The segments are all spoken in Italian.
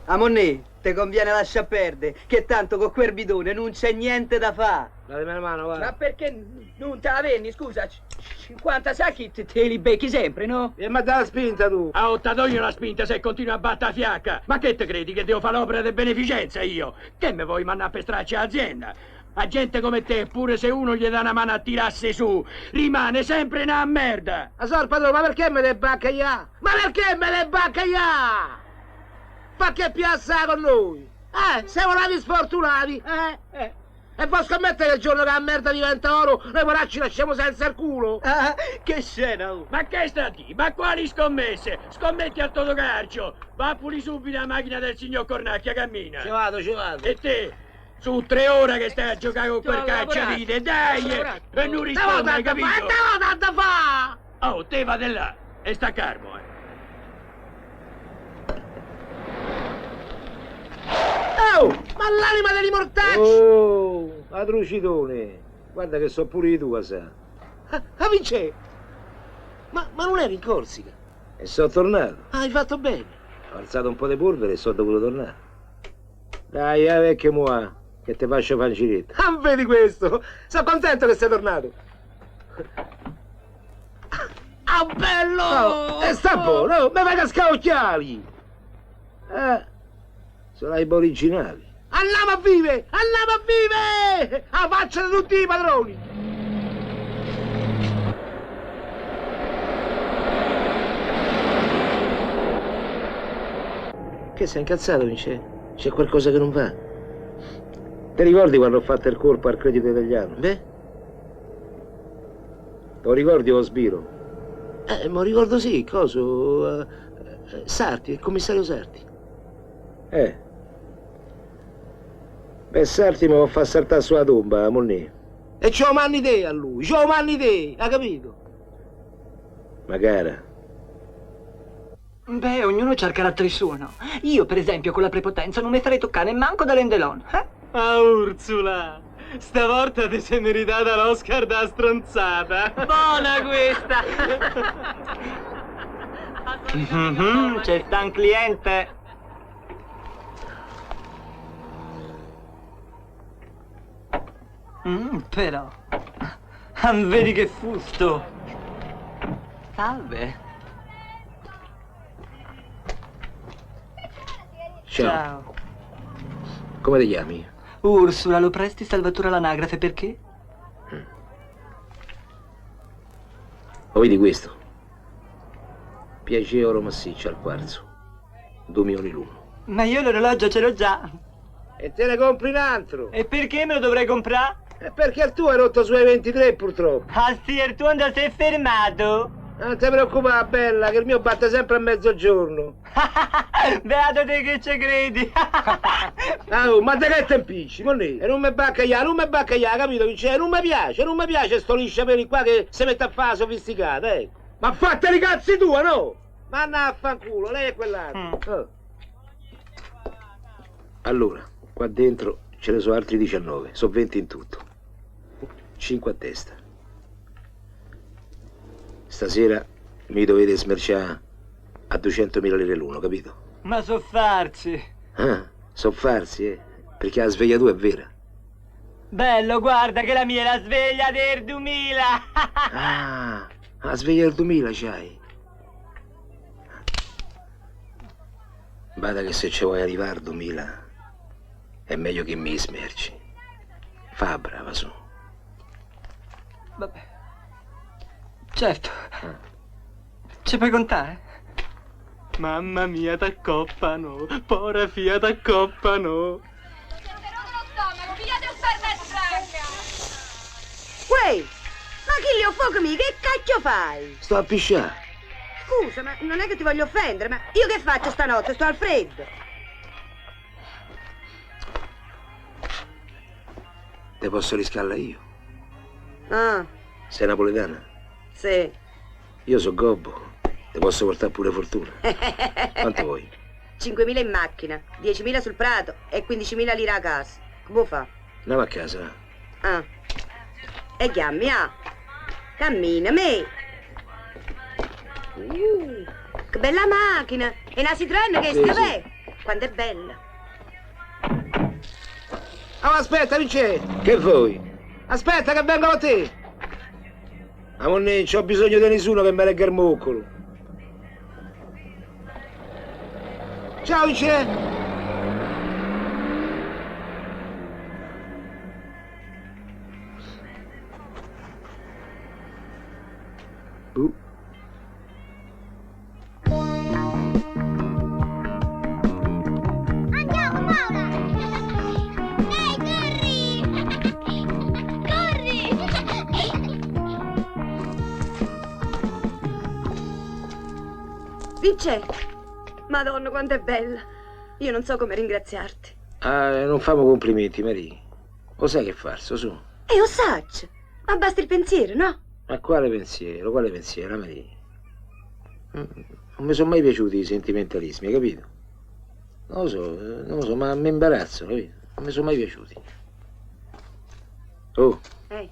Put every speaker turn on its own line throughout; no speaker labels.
Amonnì, te conviene lascia perdere, che tanto con quel bidone non c'è niente da fare.
Datemi la mano, va.
Ma perché non te la venni, scusa? 50 sacchi te li becchi sempre, no?
E ma dà la spinta tu.
Ah, ti do io la spinta se continui a battere fiacca. Ma che te credi che devo fare l'opera di beneficenza io? Che me vuoi mandare per stracci l'azienda? A gente come te, pure se uno gli dà una mano a tirarsi su, rimane sempre una merda.
Ma sor padrone, ma perché me le baccaia? Ma perché me le baccaia? Ma che piazza con noi? Siamo nati sfortunati, E può scommettere che il giorno che la merda diventa oro, noi poracci lasciamo senza il culo?
Ah, che scena! Oh.
Ma che sta di? Ma quali scommesse? Scommetti al Totocarcio. Va puli subito la macchina del signor Cornacchia, cammina.
Ci vado.
E te? Su 3 ore che stai a giocare con quel cacciavite, dai! E non rispondi, hai capito?
Tanto fa!
Oh, te vade là e sta calmo,
Oh, ma l'anima degli mortacci! Oh, adrucidone! Guarda che so pure di tua, sa. Vince! Ma non eri in Corsica? E sono tornato. Hai fatto bene. Ho alzato un po' di polvere e sono dovuto tornare. Dai, vecchio mua, che te faccio fare il giretto. Ah, vedi questo? Sono contento che sei tornato. Ah, bello! Oh, e sta buono, mi fai cascare occhiali! Sono i originali. Andiamo a vive! Andiamo a vive! A faccia di tutti i padroni! Che sei incazzato, Vince? C'è qualcosa che non va? Ti ricordi quando ho fatto il colpo al credito italiano? Beh? Lo ricordi lo sbiro? Ma ricordo sì, coso... Sarti, il commissario Sarti. Beh, Sarti mi va a far saltare sulla tomba, Monnì. E c'ho manni te a lui, c'ho manni te, ha capito? Ma cara.
Beh, ognuno c'ha il carattere suo, no? Io, per esempio, con la prepotenza non mi farei toccare manco da Rendelon, eh?
Ah, Ursula! Stavolta ti sei meritata l'Oscar da stronzata!
Buona questa! C'è sta un cliente! Però... vedi che fusto! Salve!
Ciao. Come ti chiami?
Ursula, lo presti Salvatore all'anagrafe, perché?
Lo vedi questo? Piace oro massiccio al quarzo. 2 milioni l'uno.
Ma io l'orologio ce l'ho già.
E te ne compri un altro.
E perché me lo dovrei comprare?
Perché il tuo è rotto sui 23 purtroppo.
Ah sì, il tuo si è fermato.
Non ti preoccupare, bella, che il mio batte sempre a mezzogiorno.
Beato te che ci credi.
Ma te che te impicci, Monnì? E non mi baccaia, capito? Cioè, non mi piace sto lisciapeli qua che si mette a fare sofisticata, ecco. Ma fatteli cazzi tua, no? Ma anna a fanculo, lei è quell'altro. Allora, qua dentro ce ne sono altri 19, sono 20 in tutto. 5 a testa. Stasera mi dovete smerciare a 200.000 lire l'uno, capito?
Ma soffarci.
Soffarsi, perché la svegliatura è vera.
Bello, guarda che la mia è la sveglia del 2000.
La sveglia del 2000 c'hai. Bada che se ci vuoi arrivare al 2000 è meglio che mi smerci. Fa brava su.
Vabbè. Certo. Ci puoi contare?
Mamma mia, t'accoppano! Pora fia, t'accoppano!
Uè, ma chi li ho fuoco mi, che cacchio fai?
Sto a pisciare.
Scusa, ma non è che ti voglio offendere, ma io che faccio stanotte? Sto al freddo.
Te posso riscalla io?
Ah,
Sei napoletana?
sì.
Io so gobbo. Te posso portare pure fortuna. Quanto vuoi?
5.000 in macchina, 10.000 sul prato e 15.000 lire a casa. Come fa?
Andiamo a casa.
Ah. E chiammi, cammina, me. Che bella macchina! E una Citroen che
Sì,
stia bene. quando è bella.
Oh, aspetta, Vince! Che vuoi? Aspetta che vengo a te! Ma non c'ho bisogno di nessuno che mi legga il muccolo. Ciao, Vince!
Andiamo, Paola! Dai, corri!
Vince! Madonna, quanto è bella! Io non so come ringraziarti.
Ah, non famo complimenti, Maria. Lo sai che farso, su?
E lo saggio! Ma basta il pensiero, no?
Ma quale pensiero, Maria? Non mi sono mai piaciuti i sentimentalismi, hai capito? Non lo so, ma mi imbarazzo, capito? Non mi sono mai piaciuti. Oh,
Ehi,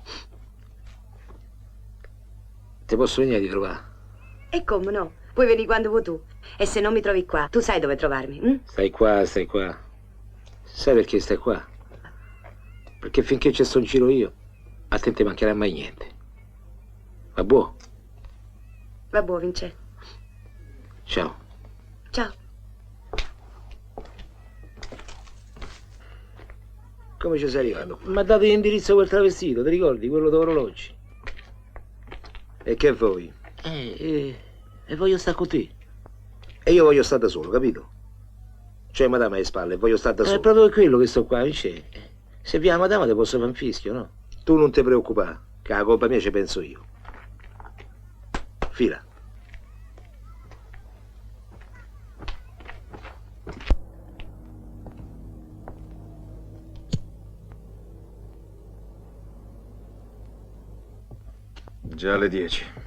ti posso venire di trovare?
e come no? Puoi venire quando vuoi tu. E se non mi trovi qua, tu sai dove trovarmi, hm?
Stai qua. Sai perché stai qua? Perché finché ci sto in giro io, a te non ti mancherà mai niente. Va buono?
Va buono, Vince.
Ciao.
Ciao.
Come ci sei arrivato? Mi ha dato l'indirizzo quel travestito, ti ricordi? Quello d'orologi. E che vuoi? E voglio stare con te. E io voglio stare da solo, capito? Cioè, madama alle spalle, voglio stare da solo. È proprio per quello che sto qua, Vince. Se via madama ti posso fare un fischio, no? Tu non ti preoccupare, che la colpa mia ci penso io. Fila.
Già alle 10.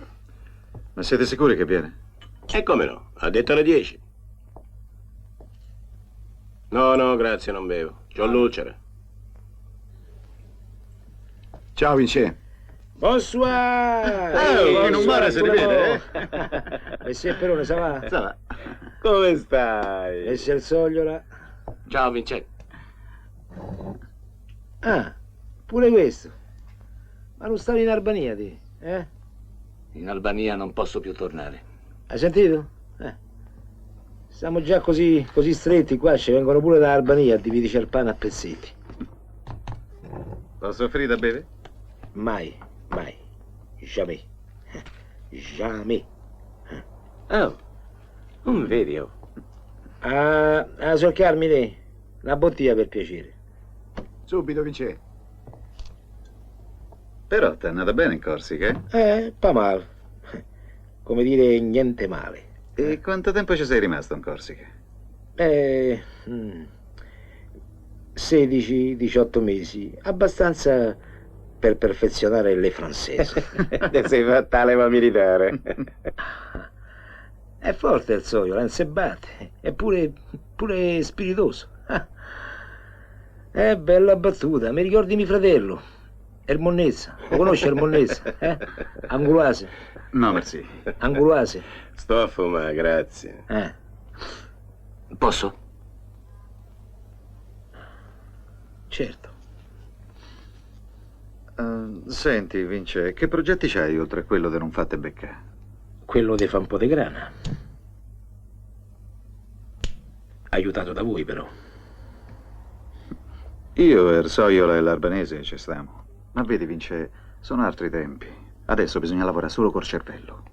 Ma siete sicuri che viene?
E come no? Ha detto alle 10. No, grazie, non bevo. C'ho lucere.
Ciao, Vince.
Bonsoir!
Che non male se ne vede,
E se Perone, sa va?
Sa va. Come stai?
E se il sogliola?
Ciao, Vincenzo.
Ah, pure questo. Ma non stavi in Albania, te?
In Albania non posso più tornare.
Hai sentito? Siamo già così stretti qua, ci vengono pure da Albania a dividerci il pane a pezzetti.
Posso offrire da bere?
Mai. Jamais. Jamais.
Oh, non vedi, oh.
Ah, Sor Carmine, una bottiglia per piacere.
Subito, Vince. Però ti è andata bene in Corsica,
Pa male. Come dire, niente male.
E quanto tempo ci sei rimasto in Corsica?
16-18 mesi, abbastanza per perfezionare le francesi.
Te sei fatta leva militare.
È forte il soio, non si batte, è pure spiritoso. È bella battuta, mi ricordi mio fratello, Ermonnezza, lo conosci Ermonnezza? Angulase.
No, merci.
Angulase.
Sto a fumare, grazie.
Posso?
Certo.
Senti, Vince, che progetti c'hai oltre a quello di non fatte beccare?
Quello di fa un po' di grana. Aiutato da voi, però.
Io, Ersoiola e l'Albanese ci stiamo. Ma vedi, Vince, sono altri tempi. Adesso bisogna lavorare solo col cervello.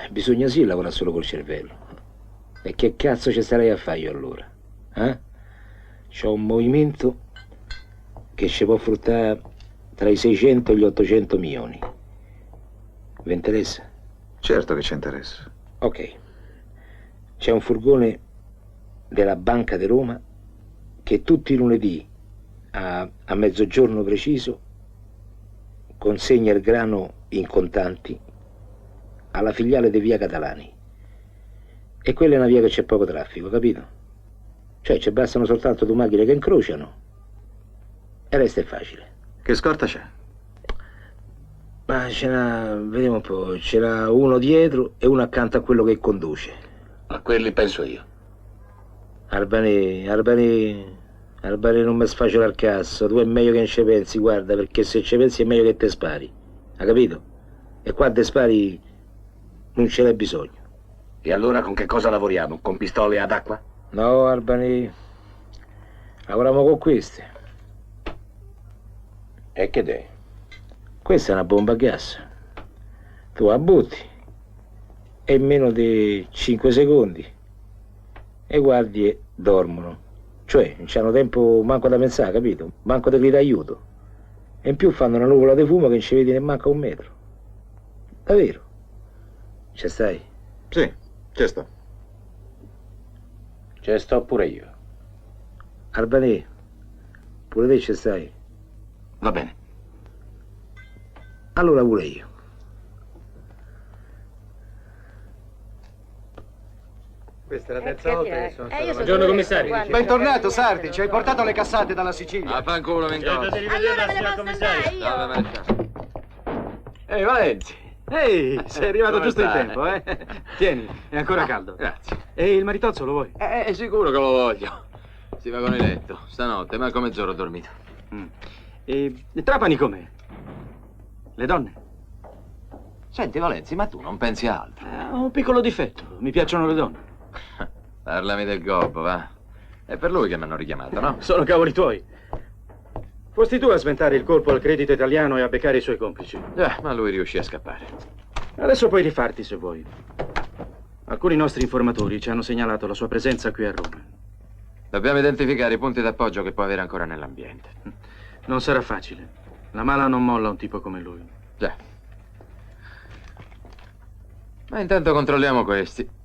Bisogna sì lavorare solo col cervello. E che cazzo ci starei a fare io allora? C'ho un movimento che ci può fruttare tra i 600 e gli 800 milioni. Vi interessa?
Certo che ci interessa.
Ok. C'è un furgone della Banca di Roma che tutti i lunedì a mezzogiorno preciso consegna il grano in contanti alla filiale di via Catalani. E quella è una via che c'è poco traffico, capito? Cioè ci bastano soltanto due macchine che incrociano e resta è facile.
Che scorta c'è?
Ma vediamo un po', c'era uno dietro e uno accanto a quello che conduce.
A quelli penso io.
Arbani non mi sfaccia il cazzo, tu è meglio che non ci pensi, guarda, perché se ci pensi è meglio che te spari, hai capito? E qua te spari non ce n'è bisogno.
E allora con che cosa lavoriamo? Con pistole ad acqua?
No, Arbani, lavoriamo con queste.
E che dè?
Questa è una bomba a gas. Tu la butti e in meno di 5 secondi e guardi e dormono. Cioè, non c'hanno tempo manco da pensare, capito? Manco di gridare aiuto. E in più fanno una nuvola di fumo che non ci vedi neanche a un metro. Davvero? Ci stai?
Sì, ci sto.
Ce sto pure io.
Albanè, pure te ci stai?
Va bene.
Allora pure io.
Questa è la terza volta che sono stato. Buongiorno commissario.
Bentornato, Sardi. Ci hai portato le cassate dalla Sicilia.
Ah, fanculo, mi
Certo di
Allora
rivederla,
me
signor
ne posso andare
commissario.
io?
Ehi, Valenzi. Ehi, sei arrivato
Come
giusto in
stai?
tempo, eh? Tieni, è ancora caldo.
Grazie.
E il maritozzo lo vuoi?
Sicuro che lo voglio. Si va con il letto. Stanotte, ma come mezz'ora ho dormito.
E Trapani com'è? Le donne?
Senti, Valenzi, ma tu non pensi a altro?
Ho un piccolo difetto, mi piacciono le donne.
Parlami del gobbo, va. È per lui che mi hanno richiamato, no?
Sono cavoli tuoi. Fosti tu a sventare il colpo al credito italiano e a beccare i suoi complici.
Già, ma lui riuscì a scappare.
Adesso puoi rifarti se vuoi. Alcuni nostri informatori ci hanno segnalato la sua presenza qui a Roma.
Dobbiamo identificare i punti d'appoggio che può avere ancora nell'ambiente.
Non sarà facile. La mala non molla un tipo come lui.
Già. Ma intanto controlliamo questi.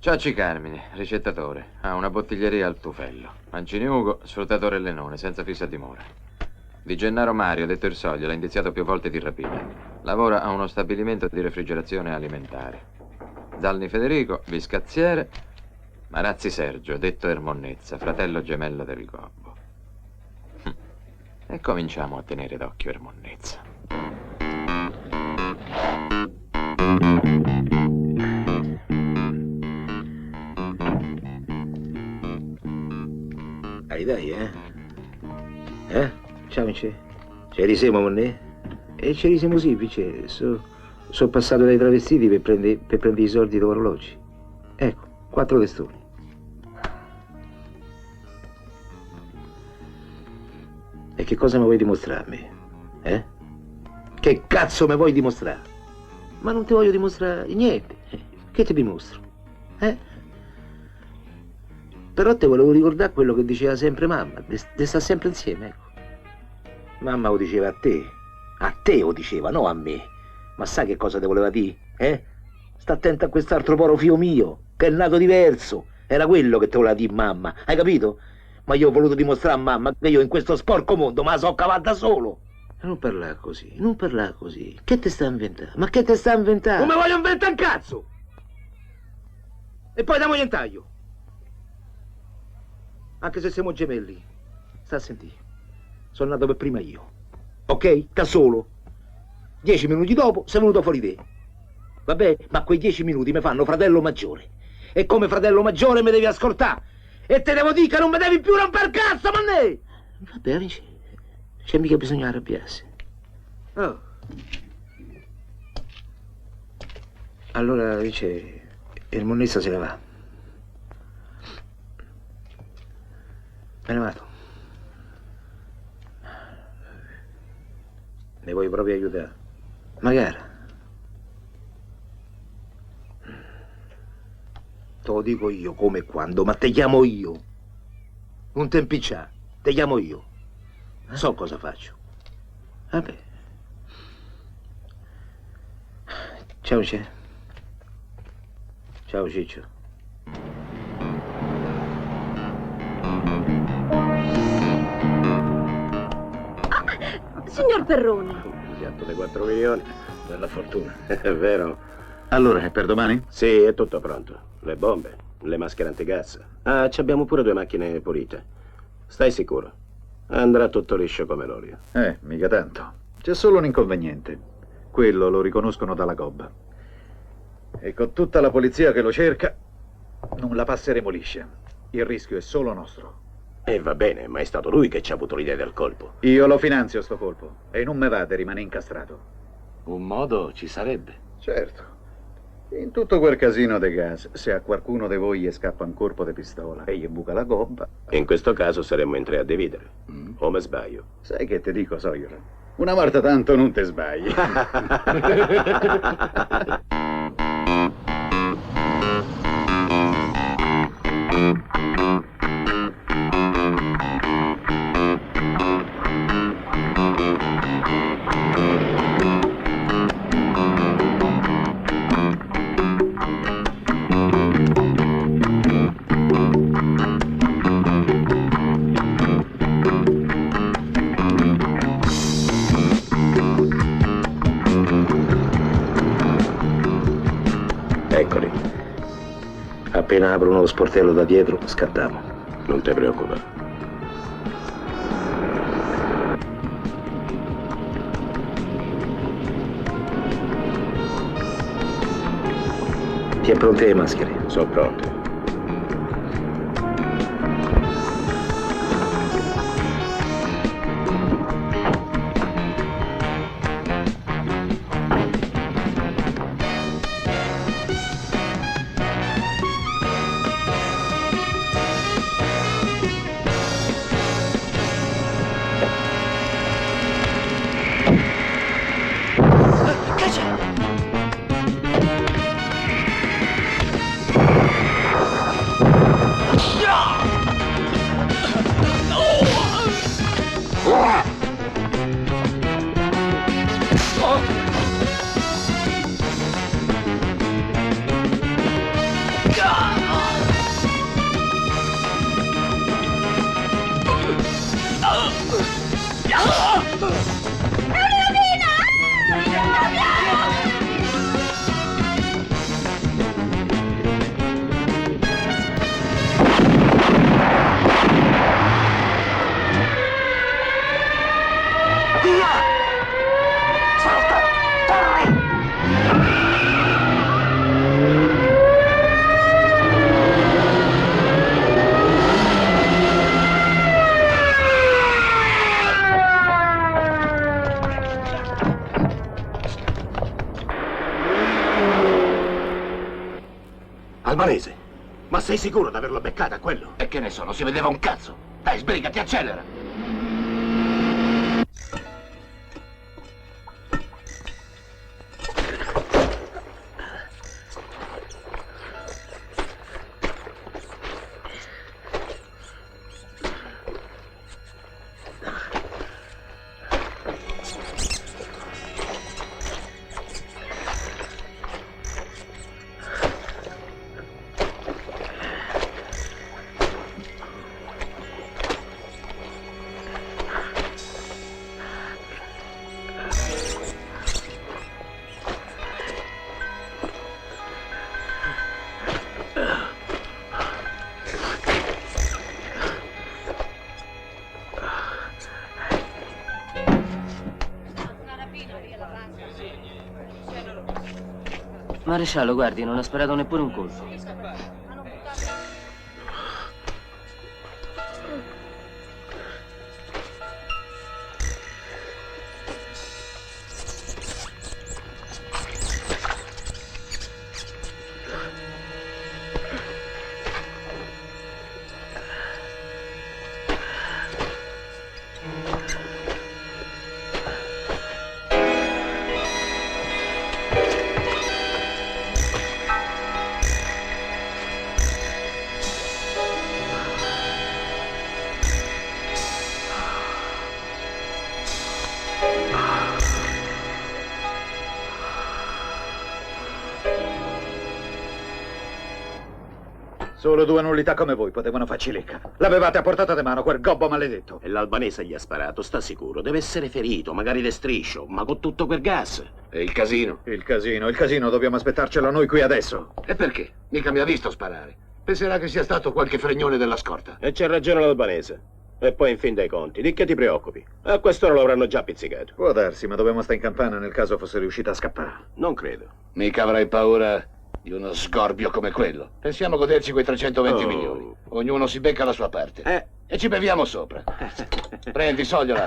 Ciacci Carmine, ricettatore. Ha una bottiglieria al Tufello. Mancini Ugo, sfruttatore Lenone, senza fissa dimora. Di Gennaro Mario, detto il Soglio, l'ha indiziato più volte di rapina. Lavora a uno stabilimento di refrigerazione alimentare. Zalni Federico, biscazziere. Marazzi Sergio, detto Ermonnezza, fratello gemello del Gobbo. E cominciamo a tenere d'occhio Ermonnezza.
Dai, Ciao, Vince. Ci risiamo con me? E ci risiamo sì, Vince. Sono passato dai travestiti per prendere i soldi degli orologi. Ecco, 4 testoni. E che cosa mi vuoi dimostrare a me? Che cazzo mi vuoi dimostrare? Ma non ti voglio dimostrare niente. Che ti dimostro? Però te volevo ricordare quello che diceva sempre mamma, di sta sempre insieme, ecco. Mamma lo diceva a te lo diceva, no a me. Ma sai che cosa te voleva dire, Sta attento a quest'altro poro figlio mio, che è nato diverso. Era quello che te voleva dire mamma, hai capito? Ma io ho voluto dimostrare a mamma che io in questo sporco mondo me la so cavata da solo. Non parlare così, non parlare così. Che te sta inventando? Ma che te sta inventando? Come voglio inventare un cazzo? E poi damogli un taglio. Anche se siamo gemelli, sta a sentire. Sono nato per prima io, ok? Da solo. 10 minuti dopo sei venuto fuori te. Vabbè, ma quei 10 minuti mi fanno fratello maggiore. E come fratello maggiore mi devi ascoltare. E te devo dire che non mi devi più rompere il cazzo, ma ne! Vabbè, amici, c'è mica bisogno di arrabbiarsi. Oh. Allora, dice, il Monnessa se ne va. Me ne vado. Mi vuoi proprio aiutare? Magari. Te lo dico io come e quando, ma te chiamo io. Non te impicciare, te chiamo io. So cosa faccio. Vabbè. Ciao, C'è. Ciao, Ciccio.
Signor Perroni.
Piatto dei 4 milioni, della fortuna.
È vero.
Allora, è per domani?
Sì, è tutto pronto. Le bombe, le maschere antigas. Ah, ci abbiamo pure 2 macchine pulite. Stai sicuro? Andrà tutto liscio come l'olio.
Mica tanto. C'è solo un inconveniente. Quello lo riconoscono dalla gobba. E con tutta la polizia che lo cerca, non la passeremo liscia. Il rischio è solo nostro.
E va bene, ma è stato lui che ci ha avuto l'idea del colpo.
Io lo finanzio sto colpo e non me va di rimanere incastrato.
Un modo ci sarebbe.
Certo. In tutto quel casino de gas, se a qualcuno di voi gli scappa un colpo di pistola e gli buca la gobba...
In questo caso saremmo in tre a dividere. O me sbaglio?
Sai che ti dico, Sawyer? Una volta tanto non te sbagli.
Eccoli. Appena aprono lo sportello da dietro, scattiamo. Non ti preoccupare. Ti è pronte le maschere? Sono pronte. Albanese, ma sei sicuro di averlo beccata quello?
E che ne so, non si vedeva un cazzo. Dai, sbrigati, accelera.
Maresciallo, guardi, non ha sparato neppure un colpo.
Solo due nullità come voi potevano farci lecca. L'avevate a portata di mano, quel gobbo maledetto.
E l'albanese gli ha sparato, sta sicuro. Deve essere ferito, magari de striscio, ma con tutto quel gas.
E il casino?
Il casino, dobbiamo aspettarcelo noi qui adesso.
E perché? Mica mi ha visto sparare. Penserà che sia stato qualche fregnone della scorta.
E c'ha ragione l'albanese. E poi in fin dei conti, di che ti preoccupi? A quest'ora lo avranno già pizzicato.
Può darsi, ma dobbiamo stare in campana nel caso fosse riuscita a scappare.
Non credo.
Mica avrai paura
di uno sgorbio come quello. Pensiamo a goderci quei 320 milioni. Ognuno si becca la sua parte. E ci beviamo sopra. Prendi, Sogliola.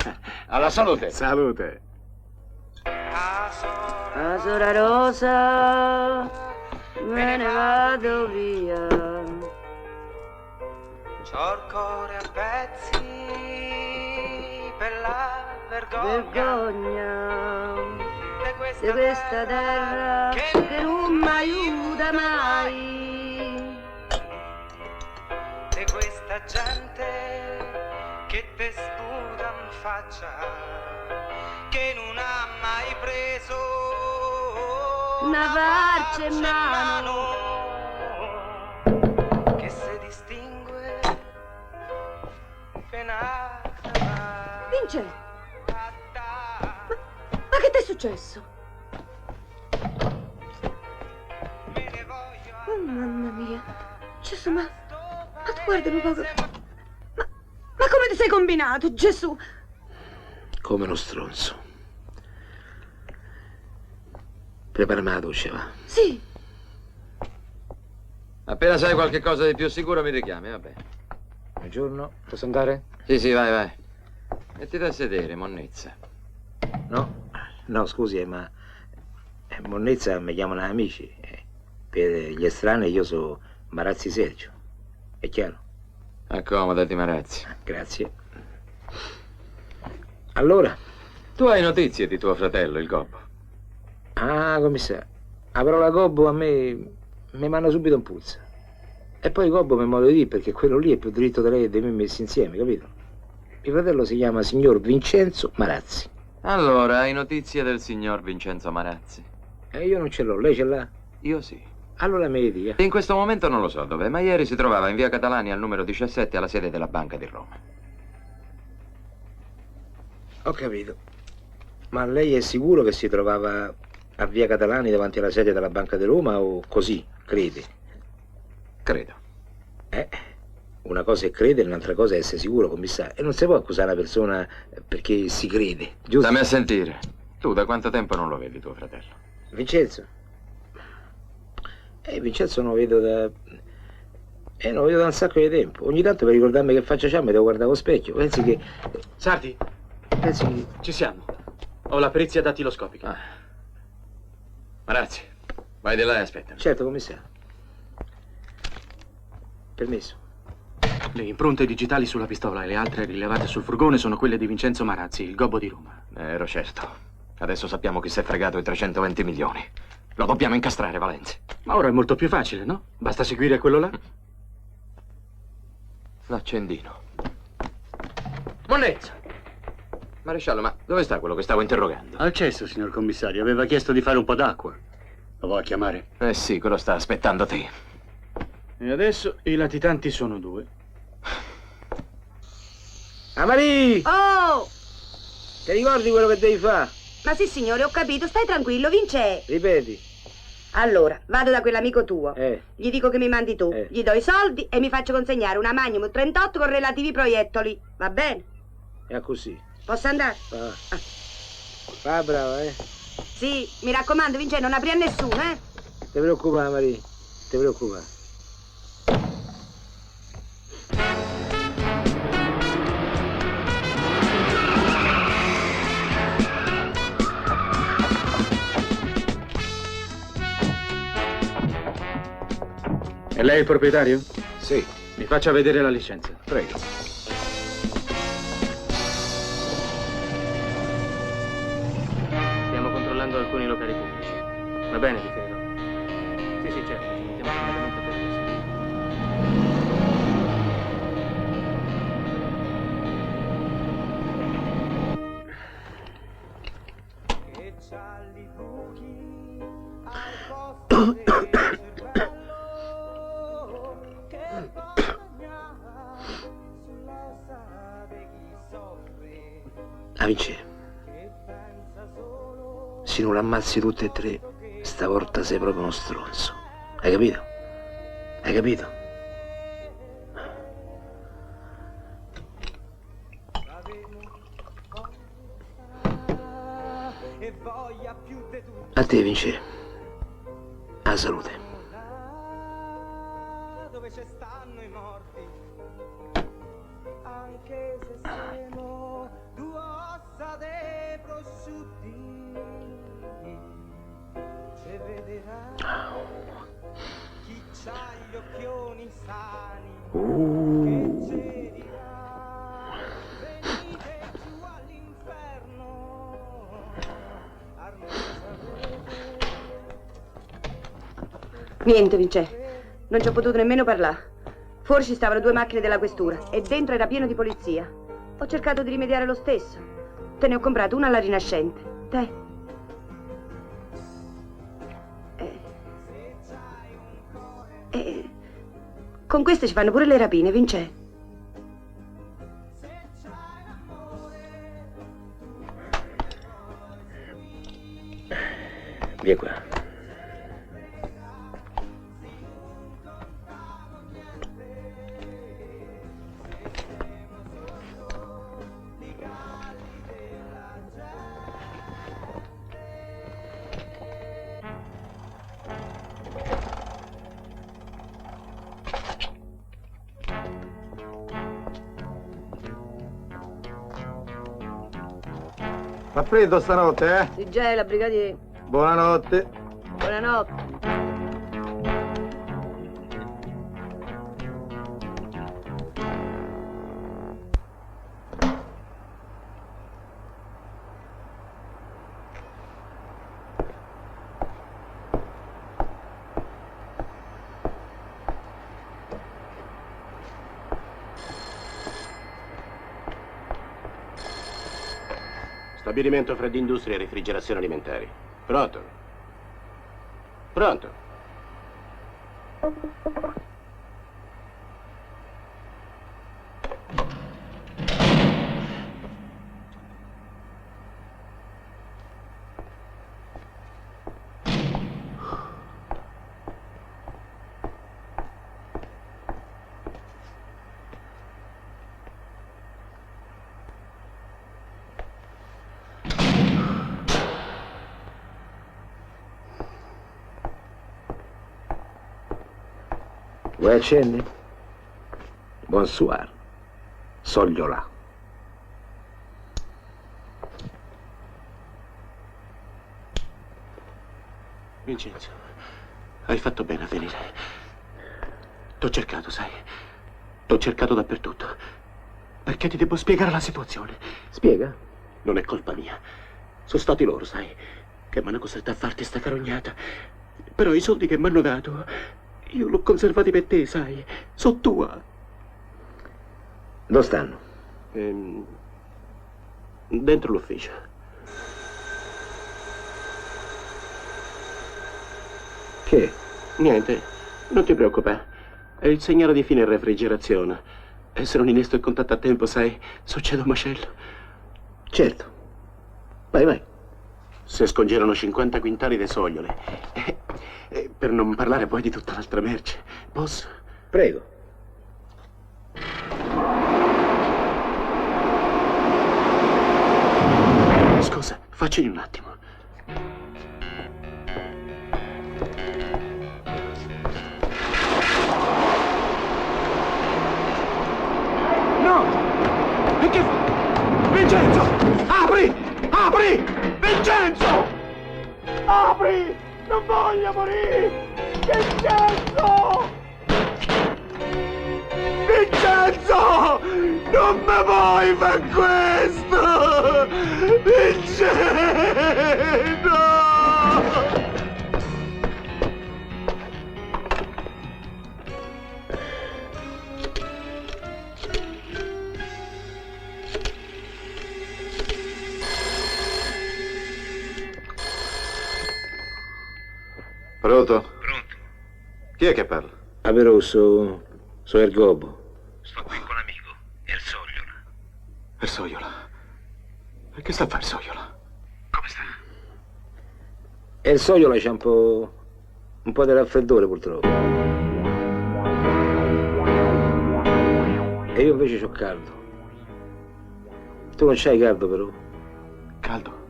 Alla salute.
Salute.
Sora Rosa, me ne vado via.
C'ho il cuore a pezzi per la
Vergogna di questa terra che non mi aiuta mai.
di questa gente che te sputa in faccia, che non ha mai preso
una farcia in mano,
che si distingue
Vincenzo, ma che ti è successo? Oh mamma mia, Gesù, ma tu guarda un poco. Ma come ti sei combinato, Gesù?
Come uno stronzo. Preparami la doccia, va.
Sì.
Appena sai qualche cosa di più sicuro mi richiami, vabbè.
Buongiorno, posso andare?
Sì, vai, vai. Mettiti a sedere, monnezza.
No, scusi, ma Monnezza mi chiamano amici. Per gli estranei io sono Marazzi Sergio. È chiaro?
Accomodati, Marazzi.
Grazie. Allora?
Tu hai notizie di tuo fratello, il Gobbo?
Ah, commissario. La parola Gobbo a me mi manda subito un puzza. E poi Gobbo mi modo di dire perché quello lì è più dritto da lei e di me messi insieme, capito? Mio fratello si chiama signor Vincenzo Marazzi.
Allora, hai notizie del signor Vincenzo Marazzi?
E io non ce l'ho, lei ce l'ha?
Io sì.
Allora mi dica.
In questo momento non lo so dov'è, ma ieri si trovava in via Catalani al numero 17 alla sede della Banca di Roma.
Ho capito. Ma lei è sicuro che si trovava a via Catalani davanti alla sede della Banca di Roma o così, crede?
Credo.
Una cosa è credere, un'altra cosa è essere sicuro, commissario. E non si può accusare una persona perché si crede, giusto?
Stammi a sentire. Tu da quanto tempo non lo vedi tuo fratello?
Vincenzo? Vincenzo non lo vedo da... non lo vedo da un sacco di tempo. Ogni tanto per ricordarmi che faccia c'ha mi devo guardare allo specchio. Pensi che...
Sarti,
Pensi che...
ci siamo. Ho la perizia dattiloscopica.
Marazzi, vai di là e aspettami.
Certo, commissario. Permesso.
Le impronte digitali sulla pistola e le altre rilevate sul furgone sono quelle di Vincenzo Marazzi, il Gobbo di Roma.
Ero certo. Adesso sappiamo chi si è fregato i 320 milioni. Lo dobbiamo incastrare, Valenzi.
Ma ora è molto più facile, no? Basta seguire quello là.
L'accendino.
Monnezza!
Maresciallo, ma dove sta quello che stavo interrogando?
Al cesso, signor commissario. Aveva chiesto di fare un po' d'acqua. Lo vuoi chiamare?
Eh sì, quello sta aspettando te.
E adesso i latitanti sono 2.
Amarì!
Oh!
Ti ricordi quello che devi fare?
Ma sì, signore, ho capito. Stai tranquillo, Vince.
Ripeti.
Allora, vado da quell'amico tuo. Gli dico che mi mandi tu. Gli do i soldi e mi faccio consegnare una Magnum 38 con relativi proiettoli. Va bene?
È così.
Posso andare?
Va brava,
Sì, mi raccomando, Vince, non apri a nessuno,
Ti preoccupare, Maria. Ti preoccupare.
E lei è il proprietario?
Sì.
Mi faccia vedere la licenza.
Prego.
Stiamo controllando alcuni locali pubblici. Va bene, vi credo. Sì, certo. Ci mettiamo completamente per
Vince, se non l'ammazzi tutte e tre, stavolta sei proprio uno stronzo. Hai capito? Hai capito? A te, Vince. A salute.
dove ci stanno i morti. Anche se siamo due ossa dei prosciutti, ci vedrà chi c'ha gli occhioni sani, che ci dirà venite giù all'inferno, almeno sapete.
Niente, Vince, non ci ho potuto nemmeno parlare. Fuori ci stavano 2 macchine della questura e dentro era pieno di polizia. Ho cercato di rimediare lo stesso. Te ne ho comprato una alla Rinascente. Te. Con queste ci fanno pure le rapine, Vince.
Vieni qua.
Fa freddo stanotte, eh?
Si gela, brigadiere.
Buonanotte.
Buonanotte.
Stabilimento Freddi Industria e Refrigerazione Alimentari. Pronto? Pronto?
Vuoi accendere? Bonsoir. Sogliola.
Vincenzo, hai fatto bene a venire. T'ho cercato, sai. T'ho cercato dappertutto. Perché ti devo spiegare la situazione.
Spiega?
Non è colpa mia. Sono stati loro, sai, che mi hanno costretto a farti sta carognata. Però i soldi che mi hanno dato, io l'ho conservati per te, sai. Sono tua.
Dove stanno?
Dentro l'ufficio.
Che?
Niente, non ti preoccupare. È il segnale di fine refrigerazione. E se non innesto il contatto a tempo, sai, succede un macello.
Certo. Vai, vai.
Se scongelano 50 quintali di sogliole. Per non parlare poi di tutta l'altra merce. Posso?
Prego.
Scusa, facceli un attimo.
No! E che fa? Vincenzo! Apri! Apri! Vincenzo! Apri! Non voglio morire! Vincenzo! Vincenzo! Non mi vuoi per questo! Vincenzo!
Pronto? Pronto. Chi è che parla?
Avero, sono il Gobbo.
Sto qui con l'amico, il Sogliola.
Il Sogliola? E che sta a fare il Sogliola?
Come sta?
E il Sogliola c'ha un po' di raffreddore, purtroppo. E io invece c'ho caldo. Tu non c'hai caldo, però?
Caldo?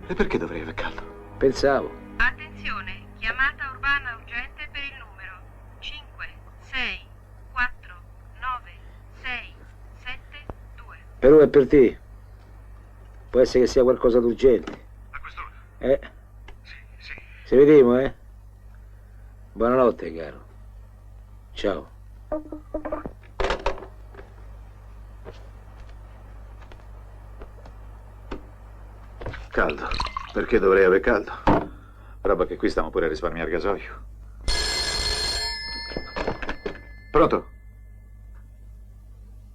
E perché dovrei avere caldo?
Pensavo.
Attenzione, chiamata urbana urgente per il numero 5, 6,
Però è per te. Può essere che sia qualcosa d'urgente.
A quest'ora? Sì.
Ci vediamo, eh? Buonanotte, caro. Ciao.
Caldo. Perché dovrei aver caldo? Roba che qui stiamo pure a risparmiare gasolio. Pronto?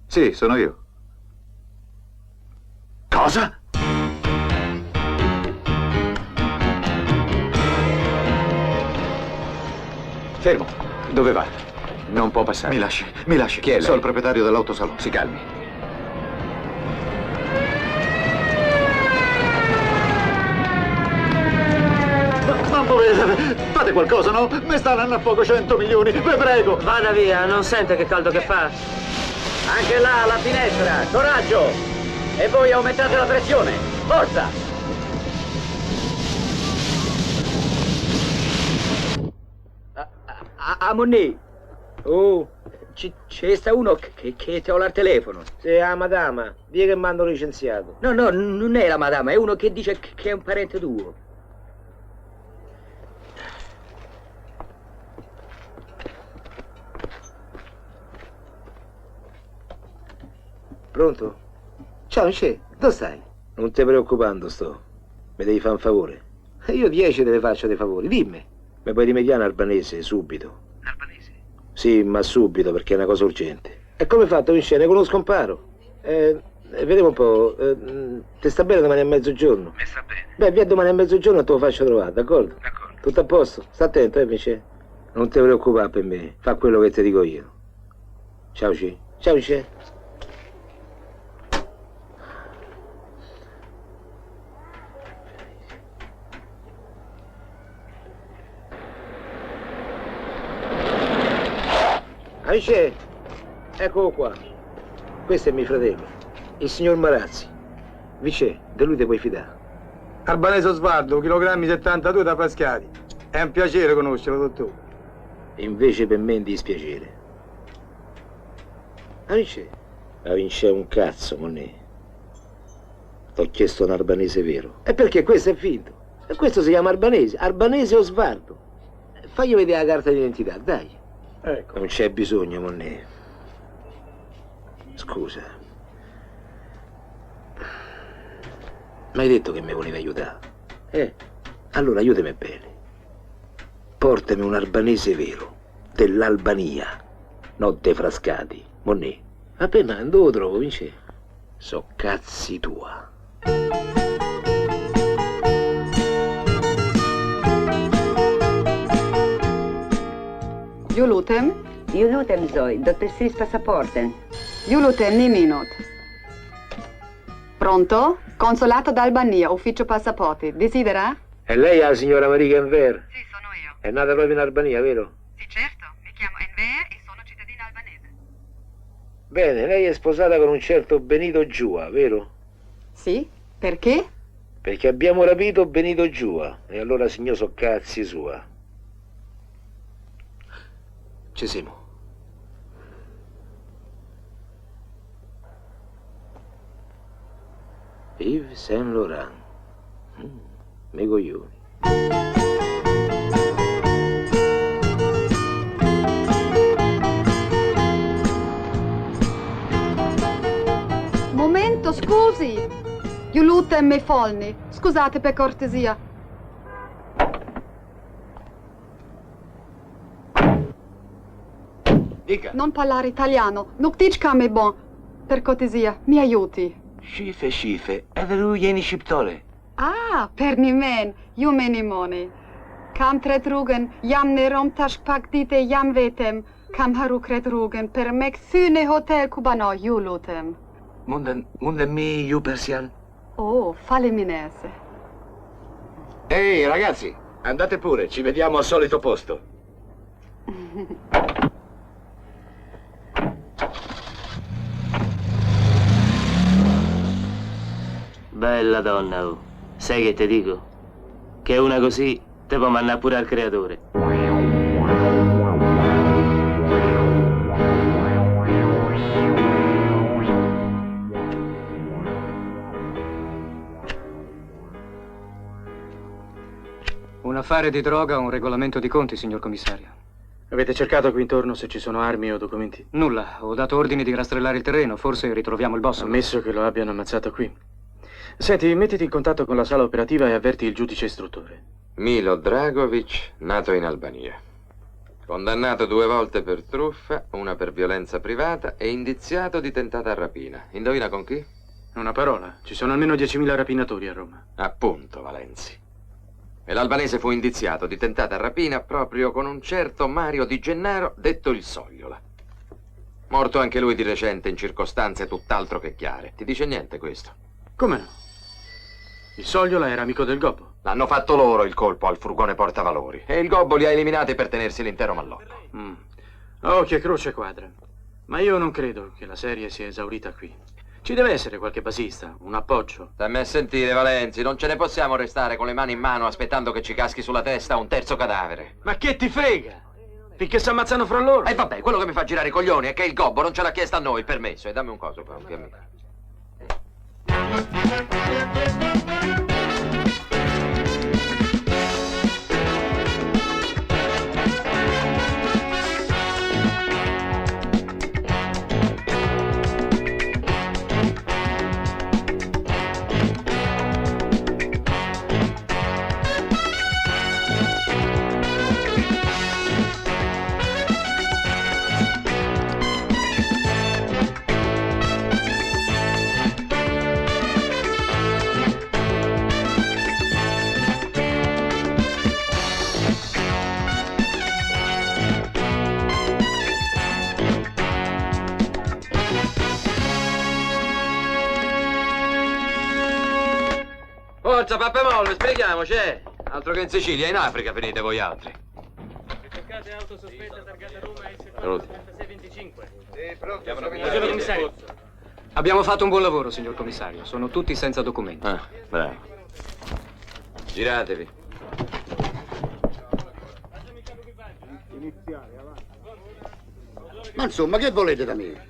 Sì, sono io. Cosa?
Fermo. Dove va? Non può passare.
Mi lasci.
Chi è lei?
Sono il proprietario dell'autosalone.
Si calmi.
Fate qualcosa, no? Mi stanno andando a fuoco 100 milioni, vi prego!
Vada via, non sente che caldo che fa? Anche là, alla finestra, coraggio! E voi aumentate la pressione, forza! Monni!
Oh,
C'è sta uno che ti ha al telefono.
sei la madama. Dì che mi hanno licenziato.
No, non è la madama, è uno che dice che è un parente tuo.
Pronto? Ciao, Michè, dove stai? Non ti preoccupando, sto. Mi devi fare un favore. Io 10 te ne faccio dei favori, dimmi. Mi puoi rimediare in albanese, subito.
Albanese?
Sì, ma subito, perché è una cosa urgente. E come hai fatto, Michè? Ne conosco un paro. Vediamo un po'. Ti sta bene domani a mezzogiorno?
Mi sta bene.
Beh, via domani a mezzogiorno e te lo faccio trovare, d'accordo?
D'accordo.
Tutto a posto? Sta attento, Michè? Non ti preoccupare per me, fa quello che ti dico io. Ciao, Ci. Ciao, Michè. Amici, eccolo qua. Questo è mio fratello, il signor Marazzi. Vice, da lui ti puoi fidare.
Albanese Osvaldo, chilogrammi 72 da Frascati. È un piacere conoscerlo, dottore.
Invece per me è un dispiacere. Amici, la vince un cazzo, Monè. T'ho chiesto un albanese vero. E perché questo è finto? E questo si chiama albanese, Albanese Osvaldo. Fagli vedere la carta d'identità, dai.
Ecco.
Non c'è bisogno, Monè. Scusa. Mi hai detto che mi volevi aiutare? Allora aiutami bene. Portami un albanese vero, dell'Albania, non dei Frascati, Monè. Appena dove lo trovo, Vince? So cazzi tua.
Ju lutem.
Ju lutem, Zoj, do të shkris pasaporten.
Ju lutem, një minut. Pronto? Consolato d'Albania, ufficio passaporti. Desidera?
E lei è la signora Maria Enver? Sì, sono io. È nata proprio in Albania, vero?
Sì, certo. Mi chiamo Enver e sono cittadina albanese.
Bene, lei è sposata con un certo Benito Giua, vero?
Sì? Perché?
Perché abbiamo rapito Benito Giua. E allora signor so cazzi sua. Ci siamo. Yves Saint Laurent. Me coglioni.
Momento, scusi. Ju lutem, me folni. Scusate per cortesia.
Dica.
Non parlare italiano. Nuk di çka me bon. Per cortesia, mi aiuti.
Shife, edhe ju jeni shqiptore.
Ah, per një men, ju me një moni. Kam tret rrugën, jam në Rom tash pak dite jam vetem. Kam haru kret rrugën, per me këthy në hotel ku banoj, ju lutem.
Munden mi ju persian?
Oh, faleminese.
Ehi, ragazzi, andate pure, ci vediamo al solito posto.
Bella donna, oh. Sai che ti dico? Che una così te può mandare pure al creatore.
Un affare di droga o un regolamento di conti, signor commissario?
Avete cercato qui intorno se ci sono armi o documenti?
Nulla. Ho dato ordini di rastrellare il terreno. Forse ritroviamo il boss.
Ammesso che lo abbiano ammazzato qui. Senti, mettiti in contatto con la sala operativa e avverti il giudice istruttore.
Milo Dragovic, nato in Albania. Condannato 2 volte per truffa, una per violenza privata e indiziato di tentata rapina. Indovina con chi?
Una parola. Ci sono almeno 10.000 rapinatori a Roma.
Appunto, Valenzi. E l'albanese fu indiziato di tentata rapina proprio con un certo Mario Di Gennaro, detto il Sogliola. Morto anche lui di recente in circostanze tutt'altro che chiare. Ti dice niente questo?
Come no? Il Sogliola era amico del Gobbo.
L'hanno fatto loro il colpo al furgone portavalori. E il Gobbo li ha eliminati per tenersi l'intero mallotto.
Oh, che croce quadra. Ma io non credo che la serie sia esaurita qui. Ci deve essere qualche basista, un appoggio.
Dammi a sentire, Valenzi, non ce ne possiamo restare con le mani in mano aspettando che ci caschi sulla testa un terzo cadavere.
Ma che ti frega? Finché si ammazzano fra loro.
E vabbè, quello che mi fa girare i coglioni è che il Gobbo non ce l'ha chiesto a noi il permesso. E dammi un coso qua, un fiammino. Forza, Pappe Mollo, spieghiamoci, Altro che in Sicilia, in Africa venite voi altri.
Ricercate auto sospetta targata Roma
Saluti.
Buongiorno, commissario. Abbiamo fatto un buon lavoro, signor commissario. Sono tutti senza documenti.
Ah, bravo. Giratevi.
Ma insomma, che volete da me?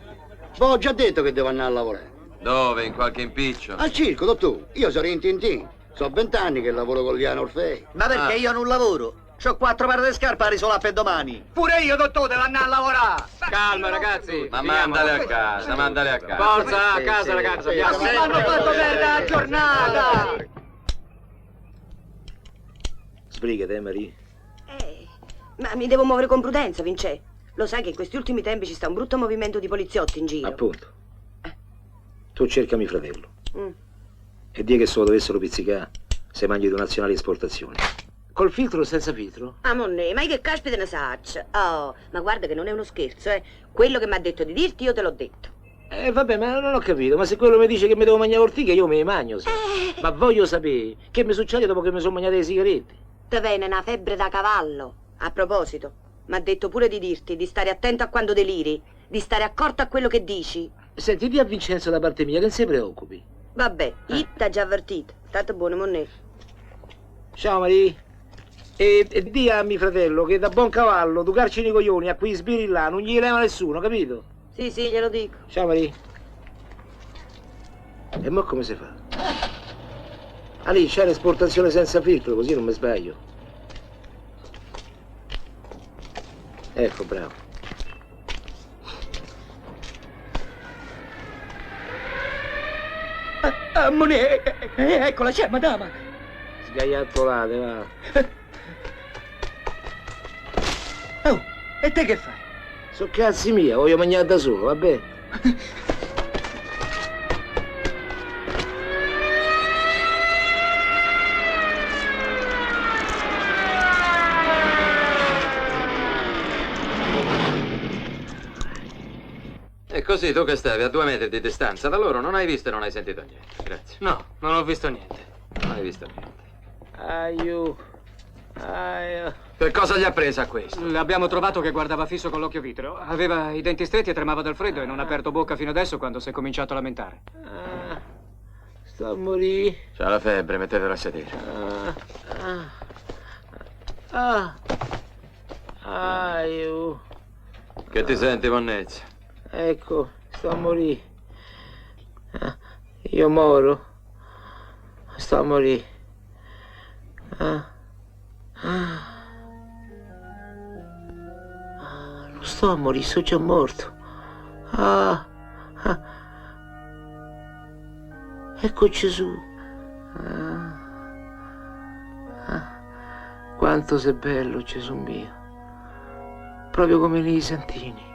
Voi ho già detto che devo andare a lavorare.
Dove? In qualche impiccio?
Al circo, dottore. Io sono in Tintin. So 20 anni che lavoro con gli Orfei.
Ma perché io non lavoro? C'ho 4 pares di scarpe a risolare per domani.
Pure io, dottore, devo andare a lavorare.
Calma, ragazzi.
Ma mandale a casa, mandale a casa.
Forza, a casa, ragazzi.
Ma si hanno fatto perdere la giornata.
Sbrigate, Marie.
Ma mi devo muovere con prudenza, Vincè. Lo sai che in questi ultimi tempi ci sta un brutto movimento di poliziotti in giro.
Appunto. Tu cercami fratello.
Mm.
E di che se lo dovessero pizzicare se mangi di nazionali esportazioni. Col filtro o senza filtro?
Ah, monne, ma io che caspita ne saccio? Oh, ma guarda che non è uno scherzo, Quello che mi ha detto di dirti io te l'ho detto.
Vabbè, ma non ho capito. Ma se quello mi dice che mi devo mangiare ortiche, io me le mangio, sai. Ma voglio sapere che mi succede dopo che mi sono mangiate le sigarette.
Te viene una febbre da cavallo. A proposito, mi ha detto pure di dirti di stare attento a quando deliri, di stare accorto a quello che dici.
Senti, di a Vincenzo da parte mia, che non si preoccupi.
Vabbè, io t'ha già avvertito. Tanto buono, monne.
Ciao, Marie. E di a mio fratello che da buon cavallo, tu carci nei coglioni a quei sbirri là, non gli leva nessuno, capito?
Sì, glielo dico.
Ciao, Marie. E mo' come si fa? Ah, lì c'è l'esportazione senza filtro, così non mi sbaglio. Ecco, bravo.
Monè, eccola, c'è, madama.
Sgaiattolate, va.
Oh, e te che fai?
So cazzi mia, voglio mangiare da solo, va bene?
E così tu che stavi a 2 metri di distanza da loro non hai visto e non hai sentito niente. Grazie.
No, non ho visto niente.
Non hai visto niente.
Aiuto.
Che cosa gli ha presa a questo?
L'abbiamo trovato che guardava fisso con l'occhio vitreo. Aveva i denti stretti e tremava dal freddo e non ha aperto bocca fino adesso quando si è cominciato a lamentare.
Sto a morire.
C'ha la febbre, mettetelo a sedere.
Aiuto.
Che ti senti, monnezza?
Ecco, sto a morire. Io moro. Sto a morire. Non sto a morire, sono già morto. Ecco Gesù. Quanto sei bello, Gesù mio. Proprio come nei santini.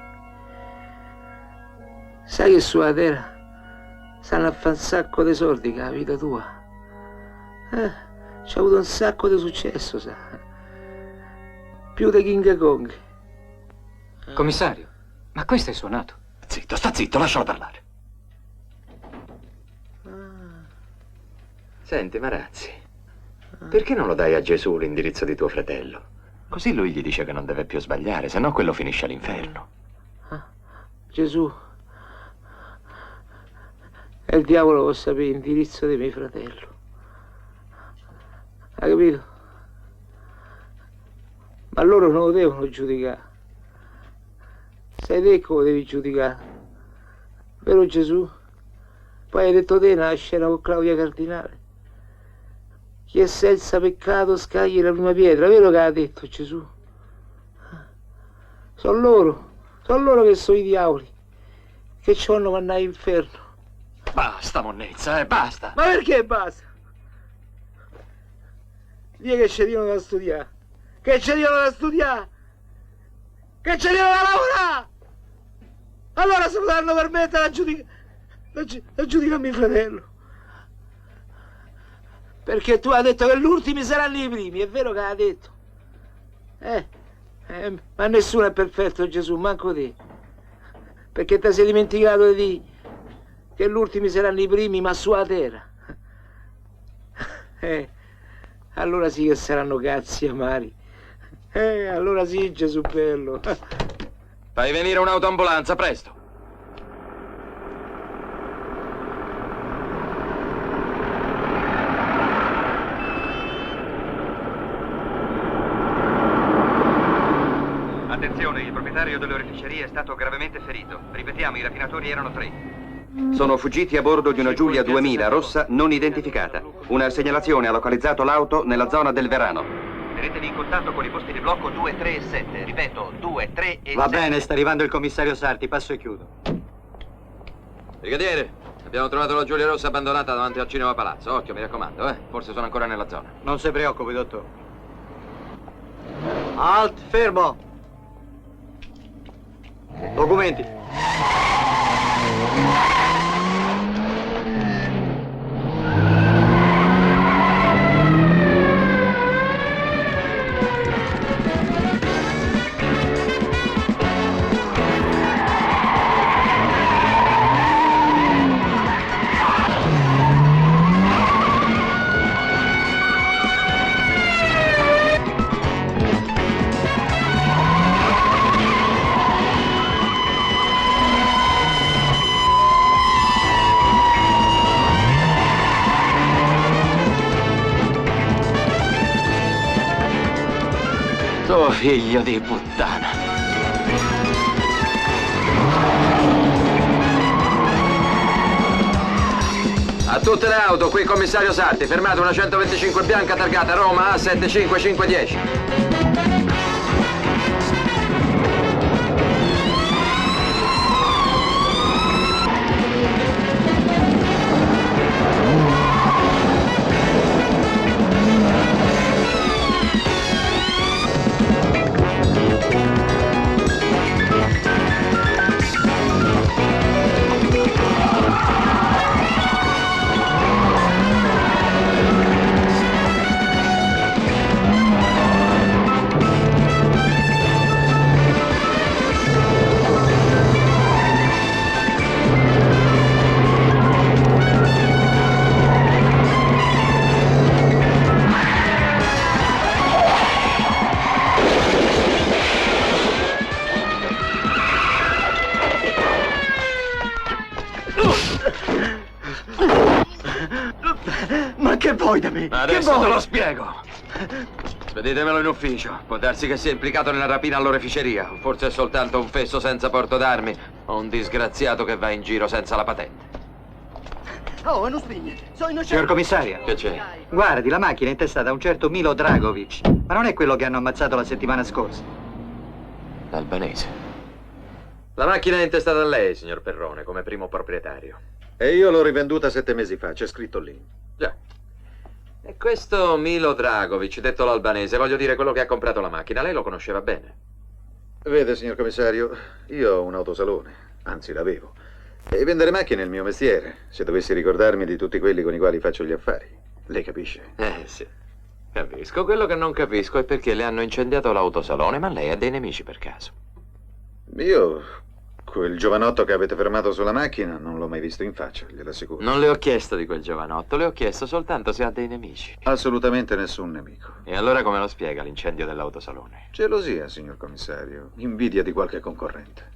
Sai che sulla terra stanno a fare un sacco di soldi con la vita tua. C'è avuto un sacco di successo, sa. Più di King Kong.
Commissario, ma questo è suonato.
Zitto, sta zitto, lascialo parlare.
Senti, Marazzi, perché non lo dai a Gesù l'indirizzo di tuo fratello? Così lui gli dice che non deve più sbagliare, se no quello finisce all'inferno.
Gesù. E il diavolo può sapere l'indirizzo di mio fratello. Hai capito? Ma loro non lo devono giudicare. Sei te che lo devi giudicare. Vero Gesù? Poi hai detto te nella scena con Claudia Cardinale. Chi è senza peccato scagli la prima pietra, vero che ha detto Gesù? Sono loro che sono i diavoli, che ci vanno mandare all'inferno.
Basta, monnezza, basta.
Ma perché basta? Dì che ci dicono da studiare, che ci dicono da studiare, che ci dicono da lavorare. Allora se potranno permettere la giudica mio fratello. Perché tu hai detto che gli ultimi saranno i primi, è vero che hai detto? Ma nessuno è perfetto, Gesù, manco te. Perché ti sei dimenticato di dire che gli ultimi saranno i primi, ma sulla terra. Allora sì che saranno cazzi amari. Allora sì, Gesù bello.
Fai venire un'autoambulanza, presto.
Attenzione, il proprietario dell'oreficeria è stato gravemente ferito. Ripetiamo, i rapinatori erano 3. Sono fuggiti a bordo di una Giulia 2000 rossa non identificata. Una segnalazione ha localizzato l'auto nella zona del Verano. Tenetevi in contatto con i posti di blocco 2, 3 e 7. Ripeto, 2, 3 e 7.
Va bene, sta arrivando il commissario Sarti, passo e chiudo.
Brigadiere, abbiamo trovato la Giulia Rossa abbandonata davanti al Cinema Palazzo. Occhio, mi raccomando, Forse sono ancora nella zona.
Non si preoccupi, dottore. Alt, fermo! Documenti.
Oh, figlio di puttana.
A tutte le auto, qui commissario Sarti, fermate una 125 bianca targata Roma A75510.
Ma che vuoi da me?
Adesso te lo spiego. Speditemelo in ufficio. Può darsi che sia implicato nella rapina all'oreficeria. O forse è soltanto un fesso senza porto d'armi. O un disgraziato che va in giro senza la patente.
Oh, non spinge. Sono innocente.
Signor commissario.
Che c'è?
Guardi, la macchina è intestata a un certo Milo Dragovic, ma non è quello che hanno ammazzato la settimana scorsa.
L'albanese. La macchina è intestata a lei, signor Perrone, come primo proprietario.
E io l'ho rivenduta 7 mesi fa, c'è scritto lì.
Già. E questo Milo Dragovic, detto l'albanese, voglio dire quello che ha comprato la macchina, lei lo conosceva bene.
Vede, signor commissario, io ho un autosalone, anzi l'avevo. E vendere macchine è il mio mestiere, se dovessi ricordarmi di tutti quelli con i quali faccio gli affari. Lei capisce?
Sì, capisco. Quello che non capisco è perché le hanno incendiato l'autosalone, ma lei ha dei nemici per caso.
Io, quel giovanotto che avete fermato sulla macchina, non l'ho mai visto in faccia, gliel'assicuro.
Non le ho chiesto di quel giovanotto, le ho chiesto soltanto se ha dei nemici.
Assolutamente nessun nemico.
E allora come lo spiega l'incendio dell'autosalone?
Gelosia, signor commissario. Invidia di qualche concorrente.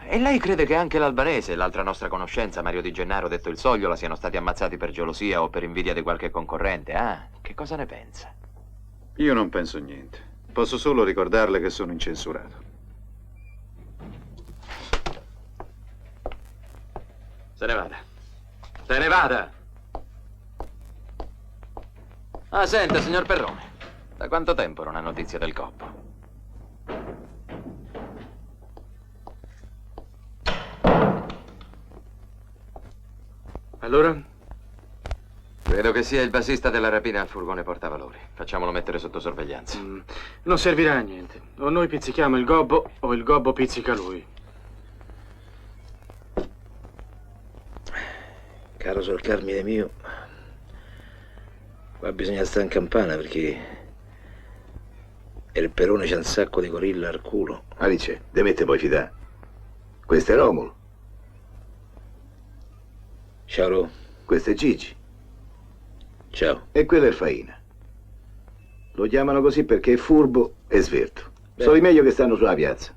E lei crede che anche l'albanese e l'altra nostra conoscenza, Mario Di Gennaro, detto il Sogliola, siano stati ammazzati per gelosia o per invidia di qualche concorrente? Che cosa ne pensa?
Io non penso niente. Posso solo ricordarle che sono incensurato.
Se ne vada. Se ne vada! Senta, signor Perrone, da quanto tempo non ha notizia del coppo?
Allora?
Credo che sia il basista della rapina al furgone portavalori. Facciamolo mettere sotto sorveglianza.
Non servirà a niente. O noi pizzichiamo il gobbo o il gobbo pizzica lui.
Caro Sor Carmine mio, qua bisogna stare in campana perché il Perone c'ha un sacco di gorilla al culo.
Alice, te mette poi fidà. Questo è Romolo.
Ciao Ro.
Questo è Gigi.
Ciao.
E quello è Faina. Lo chiamano così perché è furbo e svelto. Sono i meglio che stanno sulla piazza.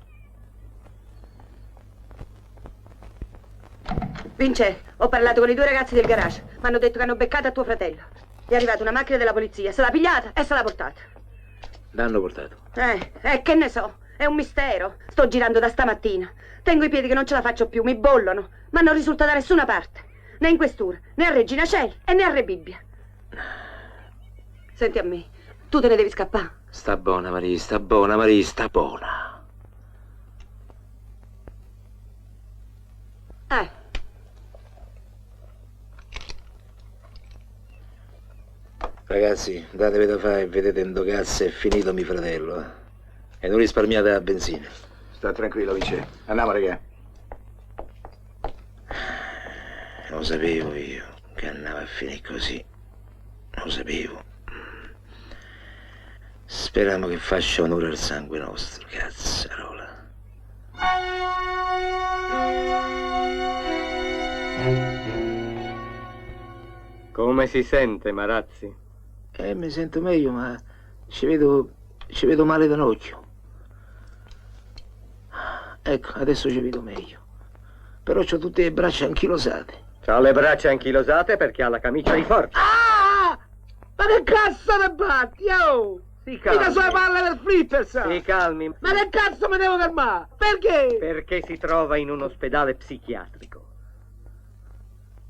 Vince, ho parlato con i 2 ragazzi del garage. Mi hanno detto che hanno beccato a tuo fratello. È arrivata una macchina della polizia, se l'ha pigliata e se l'ha portata.
L'hanno portato.
Che ne so, è un mistero. Sto girando da stamattina. Tengo i piedi che non ce la faccio più, mi bollono, ma non risulta da nessuna parte. Né in questura, né a Regina Coeli e né a Re Bibbia. Senti a me, tu te ne devi scappare.
Sta buona, Maria, sta buona, Maria, sta buona. Ragazzi, datevi da fare e vedete in do cazzo è finito mio fratello, E non risparmiate la benzina.
Sta tranquillo, Vince. Andiamo, raga.
Lo sapevo io che andava a finire così. Lo sapevo. Speriamo che faccia onore al sangue nostro, cazzarola.
Come si sente, Marazzi?
Mi sento meglio, ma ci vedo male da un occhio. Ecco, adesso ci vedo meglio. Però ho tutte le braccia anchilosate.
C'ha le braccia anchilosate perché ha la camicia di forza.
Ma che cazzo ne batti, oh?
Si calmi.
Mica sulle palle del flipper, sa?
Si calmi.
Ma che cazzo mi devo calmare? Perché?
Perché si trova in un ospedale psichiatrico.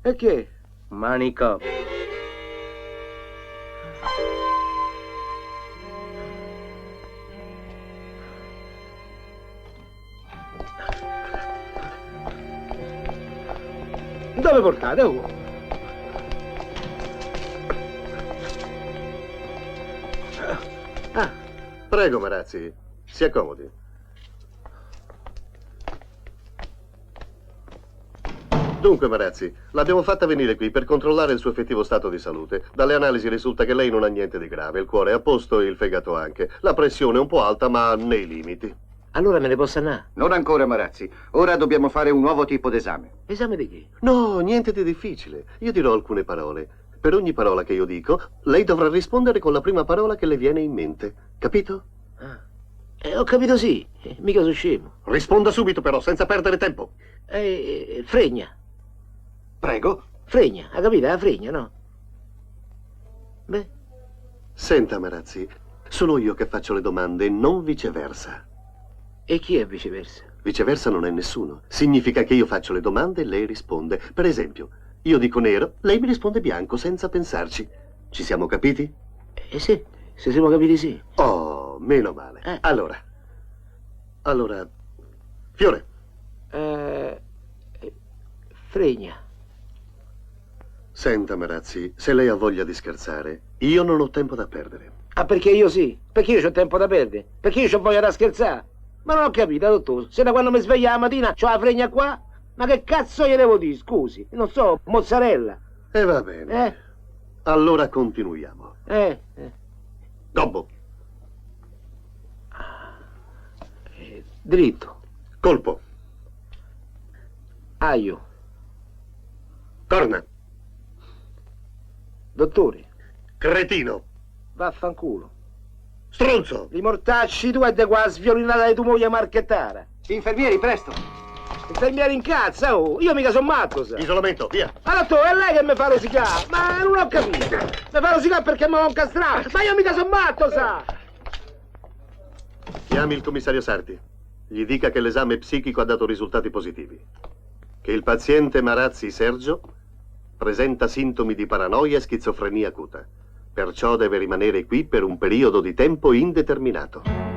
E che?
Manicomio.
Dove portate, oh?
Prego, Marazzi, si accomodi. Dunque, Marazzi, l'abbiamo fatta venire qui per controllare il suo effettivo stato di salute. Dalle analisi risulta che lei non ha niente di grave, il cuore è a posto e il fegato anche. La pressione è un po' alta, ma nei limiti.
Allora me ne posso andare?
Non ancora, Marazzi. Ora dobbiamo fare un nuovo tipo d'esame.
Esame di che?
No, niente di difficile. Io dirò alcune parole. Per ogni parola che io dico, lei dovrà rispondere con la prima parola che le viene in mente. Capito?
Ho capito sì, mica sono scemo.
Risponda subito però, senza perdere tempo.
Fregna.
Prego?
Fregna, ha capito? La fregna, no? Beh.
Senta, Marazzi, sono io che faccio le domande, non viceversa.
E chi è viceversa?
Viceversa non è nessuno. Significa che io faccio le domande e lei risponde. Per esempio, Io dico nero, lei mi risponde bianco, senza pensarci. Ci siamo capiti?
Sì, se siamo capiti sì.
Oh, meno male. Allora, Fiore.
Fregna.
Senta, Marazzi, se lei ha voglia di scherzare, io non ho tempo da perdere.
Ah, perché io sì? Perché io ho tempo da perdere? Perché io ho voglia da scherzare? Ma non ho capito, dottore. Se da quando mi sveglio la mattina c'ho la fregna qua? Ma che cazzo gli devo dire, scusi? Non so, mozzarella.
E va bene. Allora continuiamo. Gobbo.
Dritto.
Colpo.
Aglio.
Corna.
Dottore.
Cretino.
Vaffanculo.
Stronzo.
Li mortacci tu e de qua sviolinata di tua moglie marchettara.
Infermieri, presto.
Infermieri in cazzo, oh. Io mica sono matto, sa.
Isolamento, via.
Ma dottore, è lei che mi fa rosicare. Ma non ho capito. Mi fa rosicare perché mi ho incastrato. Ma io mica sono matto, sa.
Chiami il commissario Sarti. Gli dica che l'esame psichico ha dato risultati positivi. Che il paziente Marazzi Sergio presenta sintomi di paranoia e schizofrenia acuta. Perciò deve rimanere qui per un periodo di tempo indeterminato.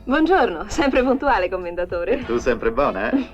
Buongiorno, sempre puntuale, commendatore.
Tu sempre buona, eh?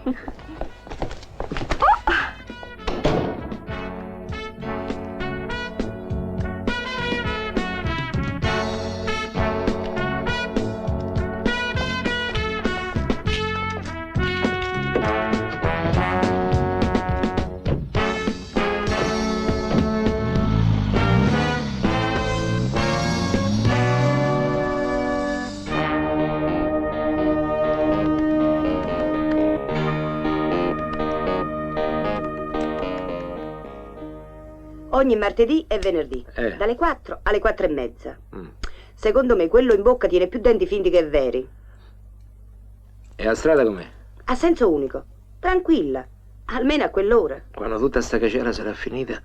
Ogni martedì e venerdì, dalle 4 alle 4:30. Secondo me quello in bocca tiene più denti finti che veri.
E la strada com'è?
A senso unico. Tranquilla. Almeno a quell'ora.
Quando tutta sta cacera sarà finita,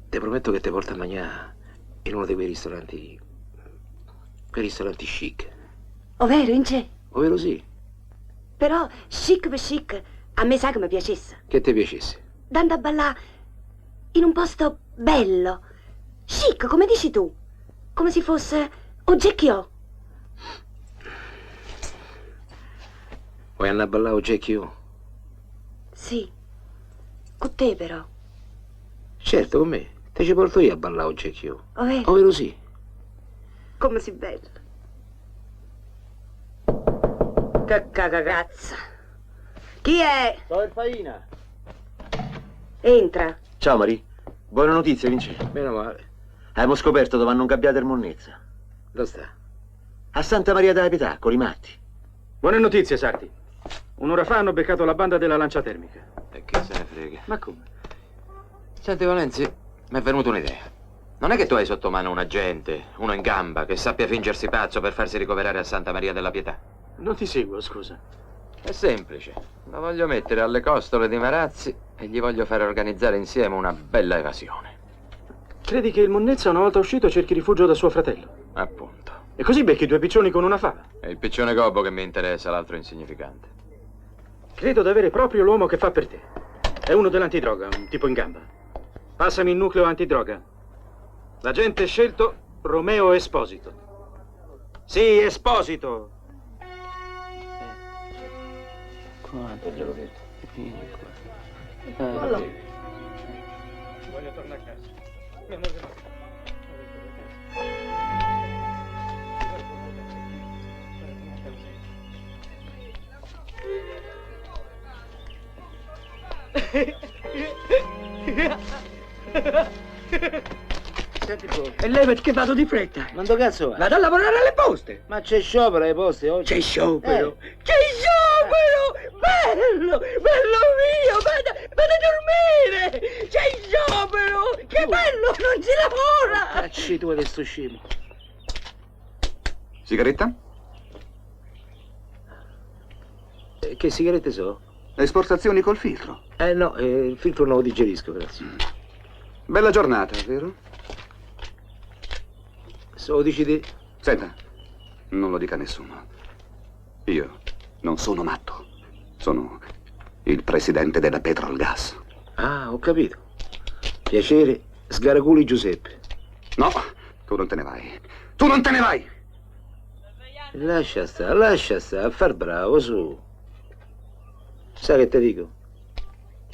ti prometto che ti porto a mangiare in uno di quei ristoranti chic.
Ovvero, in c'è?
Ovvero sì.
Però, chic per chic, a me sa che mi piacesse.
Che ti piacesse?
Dando a ballare in un posto bello. Chic, come dici tu. Come se fosse Ogecchio.
Vuoi andare a ballare Ogecchio?
Sì. Con te, però.
Certo, con me. Te ci porto io a ballare Ogecchio.
Ovvero?
Ovvero sì.
Come si bella. Che cagazza. Chi è?
Sono il Faina.
Entra.
Ciao Marie. Buone notizie, Vincenzo.
Meno male.
Abbiamo scoperto dove hanno ingabbiato il Monnezza.
Dove sta?
A Santa Maria della Pietà, con i matti.
Buone notizie, Sarti. Un'ora fa hanno beccato la banda della lancia termica.
E che se ne frega.
Ma come?
Senti, Valenzi, mi è venuta un'idea. Non è che tu hai sotto mano un agente, uno in gamba, che sappia fingersi pazzo per farsi ricoverare a Santa Maria della Pietà?
Non ti seguo, scusa.
È semplice. La voglio mettere alle costole di Marazzi e gli voglio fare organizzare insieme una bella evasione.
Credi che il Monnezza una volta uscito cerchi rifugio da suo fratello?
Appunto.
E così becchi due piccioni con una fava?
È il piccione gobbo che mi interessa, l'altro insignificante.
Credo di avere proprio l'uomo che fa per te. È uno dell'antidroga, un tipo in gamba. Passami il nucleo antidroga. L'agente scelto, Romeo Esposito. Sì, Esposito!
Quanto gliel'ho detto? Vieni qua.
Voglio tornare a casa. Mia moglie no.
Senti tu.
E lei perché vado di fretta?
Ma dove cazzo va?
Vado a lavorare alle poste.
Ma c'è sciopero ai posti oggi?
C'è sciopero. C'è sciopero! Bello! Bello mio! Vado a dormire! C'è sciopero! Che bello! Non si lavora!
Cacci tu di sto scemo.
Sigaretta?
Che sigarette so?
Esportazioni col filtro.
No, il filtro non lo digerisco, grazie.
Bella giornata, vero?
So dici te?
Senta, non lo dica a nessuno. Io non sono matto. Sono il presidente della Petrolgas.
Ah, ho capito. Piacere, Sgaraguli Giuseppe.
No, tu non te ne vai. Tu non te ne vai!
Lascia stare, a far bravo, su. Sai che ti dico?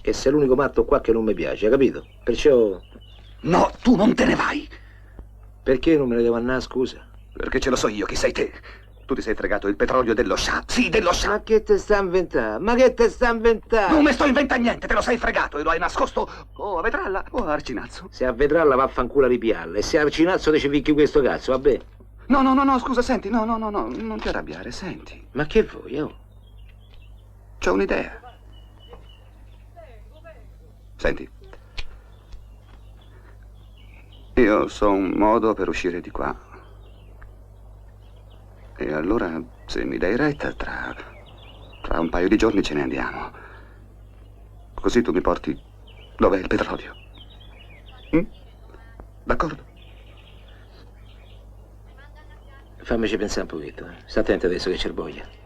Che sei l'unico matto qua che non mi piace, hai capito? Perciò...
No, tu non te ne vai!
Perché non me ne devo andare, scusa?
Perché ce lo so io chi sei te. Tu ti sei fregato il petrolio dello Shah. Sì, dello Shah.
Ma che te sta a inventare? Ma che te sta a inventare?
Non mi sto inventando niente, te lo sei fregato e lo hai nascosto o a Vetralla o a Arcinazzo.
Se a Vetralla vaffanculo a ripialla e se a Arcinazzo te ci picchi questo cazzo, vabbè.
No, scusa, senti, no, non ti arrabbiare, senti.
Ma che vuoi, oh?
C'ho un'idea. Senti. Io so un modo per uscire di qua. E allora, se mi dai retta, tra un paio di giorni ce ne andiamo. Così tu mi porti dov'è il petrolio. D'accordo?
Fammici pensare un pochetto, eh. Sta attento adesso che c'è voglia.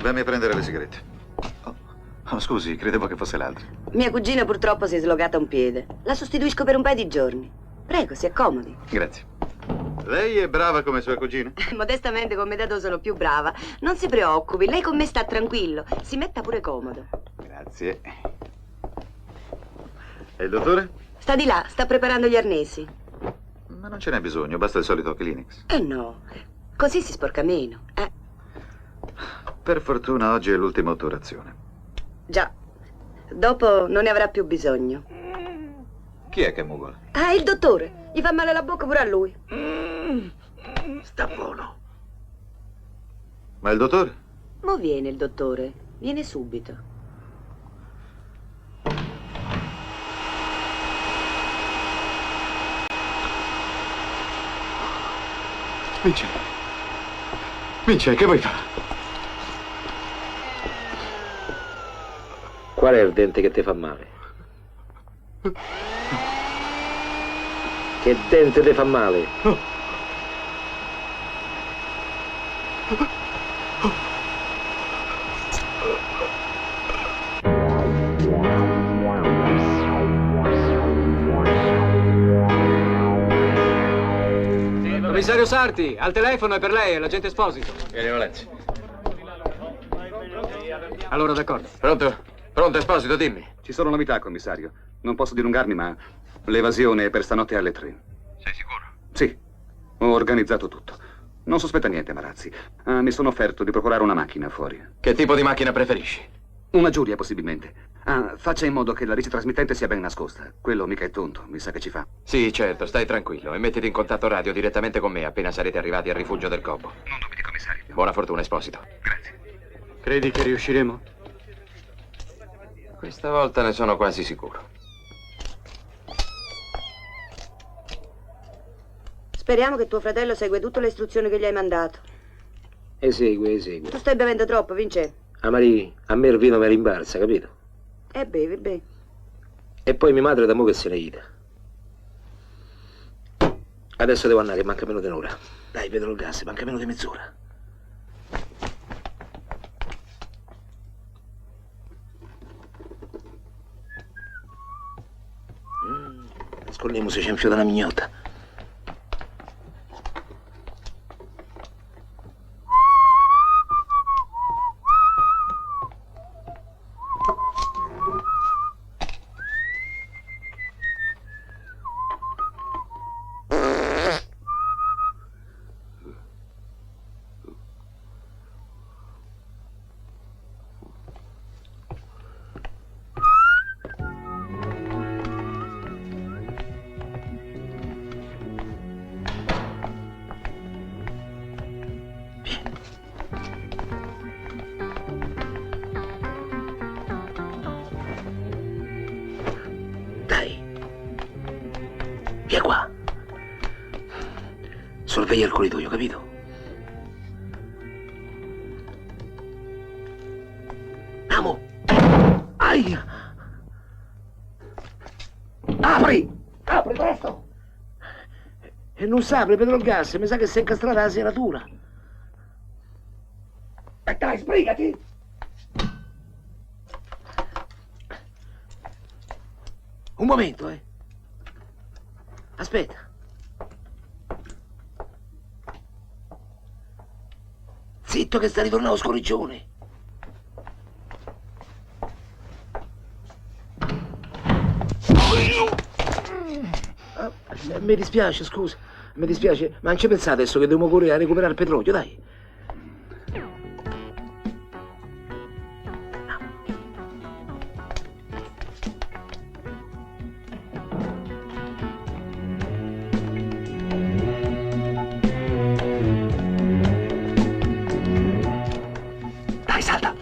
Dammi a prendere le sigarette. Oh, scusi, credevo che fosse l'altro.
Mia cugina purtroppo si è slogata un piede. La sostituisco per un paio di giorni. Prego, si accomodi.
Grazie. Lei è brava come sua cugina?
Modestamente come dato sono più brava. Non si preoccupi, lei con me sta tranquillo. Si metta pure comodo.
Grazie. E il dottore?
Sta di là, sta preparando gli arnesi.
Ma non ce n'è bisogno, basta il solito Kleenex.
No, così si sporca meno.
Per fortuna oggi è l'ultima otturazione.
Già, dopo non ne avrà più bisogno.
Chi è che mugola?
Ah, il dottore. Gli fa male la bocca pure a lui.
Sta buono.
Ma il dottore?
Mo viene il dottore. Viene subito.
Vince, che vuoi fare?
Qual è il dente che ti fa male? Che dente ti fa male?
Commissario Sarti, al telefono è per lei, è l'agente Esposito.
Vieni, Valenzi.
Allora, d'accordo.
Pronto? Pronto, Esposito, dimmi.
Ci sono novità, commissario. Non posso dilungarmi, ma l'evasione è per stanotte alle 3.
Sei sicuro?
Sì, ho organizzato tutto. Non sospetta niente, Marazzi. Mi sono offerto di procurare una macchina fuori.
Che tipo di macchina preferisci?
Una Giulia, possibilmente. Faccia in modo che la ricetrasmittente sia ben nascosta. Quello mica è tonto, mi sa che ci fa.
Sì, certo, stai tranquillo e mettiti in contatto radio direttamente con me appena sarete arrivati al rifugio del Cobo.
Non dubiti, commissario.
Buona fortuna, Esposito.
Grazie.
Credi che riusciremo?
Questa volta ne sono quasi sicuro.
Speriamo che tuo fratello segue tutte le istruzioni che gli hai mandato.
Esegue.
Tu stai bevendo troppo, Vince.
Marie, a me il vino mi rimbalza, capito?
Bevi.
E poi mia madre da mo' che se ne ida. Adesso devo andare, manca meno di un'ora. Dai, vedo il gas, manca meno di mezz'ora. Scordiamo se c'è infiota una mignotta. Vieni qua. Sorveglia il corridoio, capito? Amo! Aia! Apri! Apri presto! E non si apre, Pedro il gas, mi sa che si è incastrata la serratura. E dai, sbrigati! Un momento, Aspetta. Zitto che sta ritornando scorreggione. Mi dispiace, scusa. Mi dispiace, ma non ci pensate adesso che dobbiamo correre a recuperare il petrolio, dai. Dai, salta.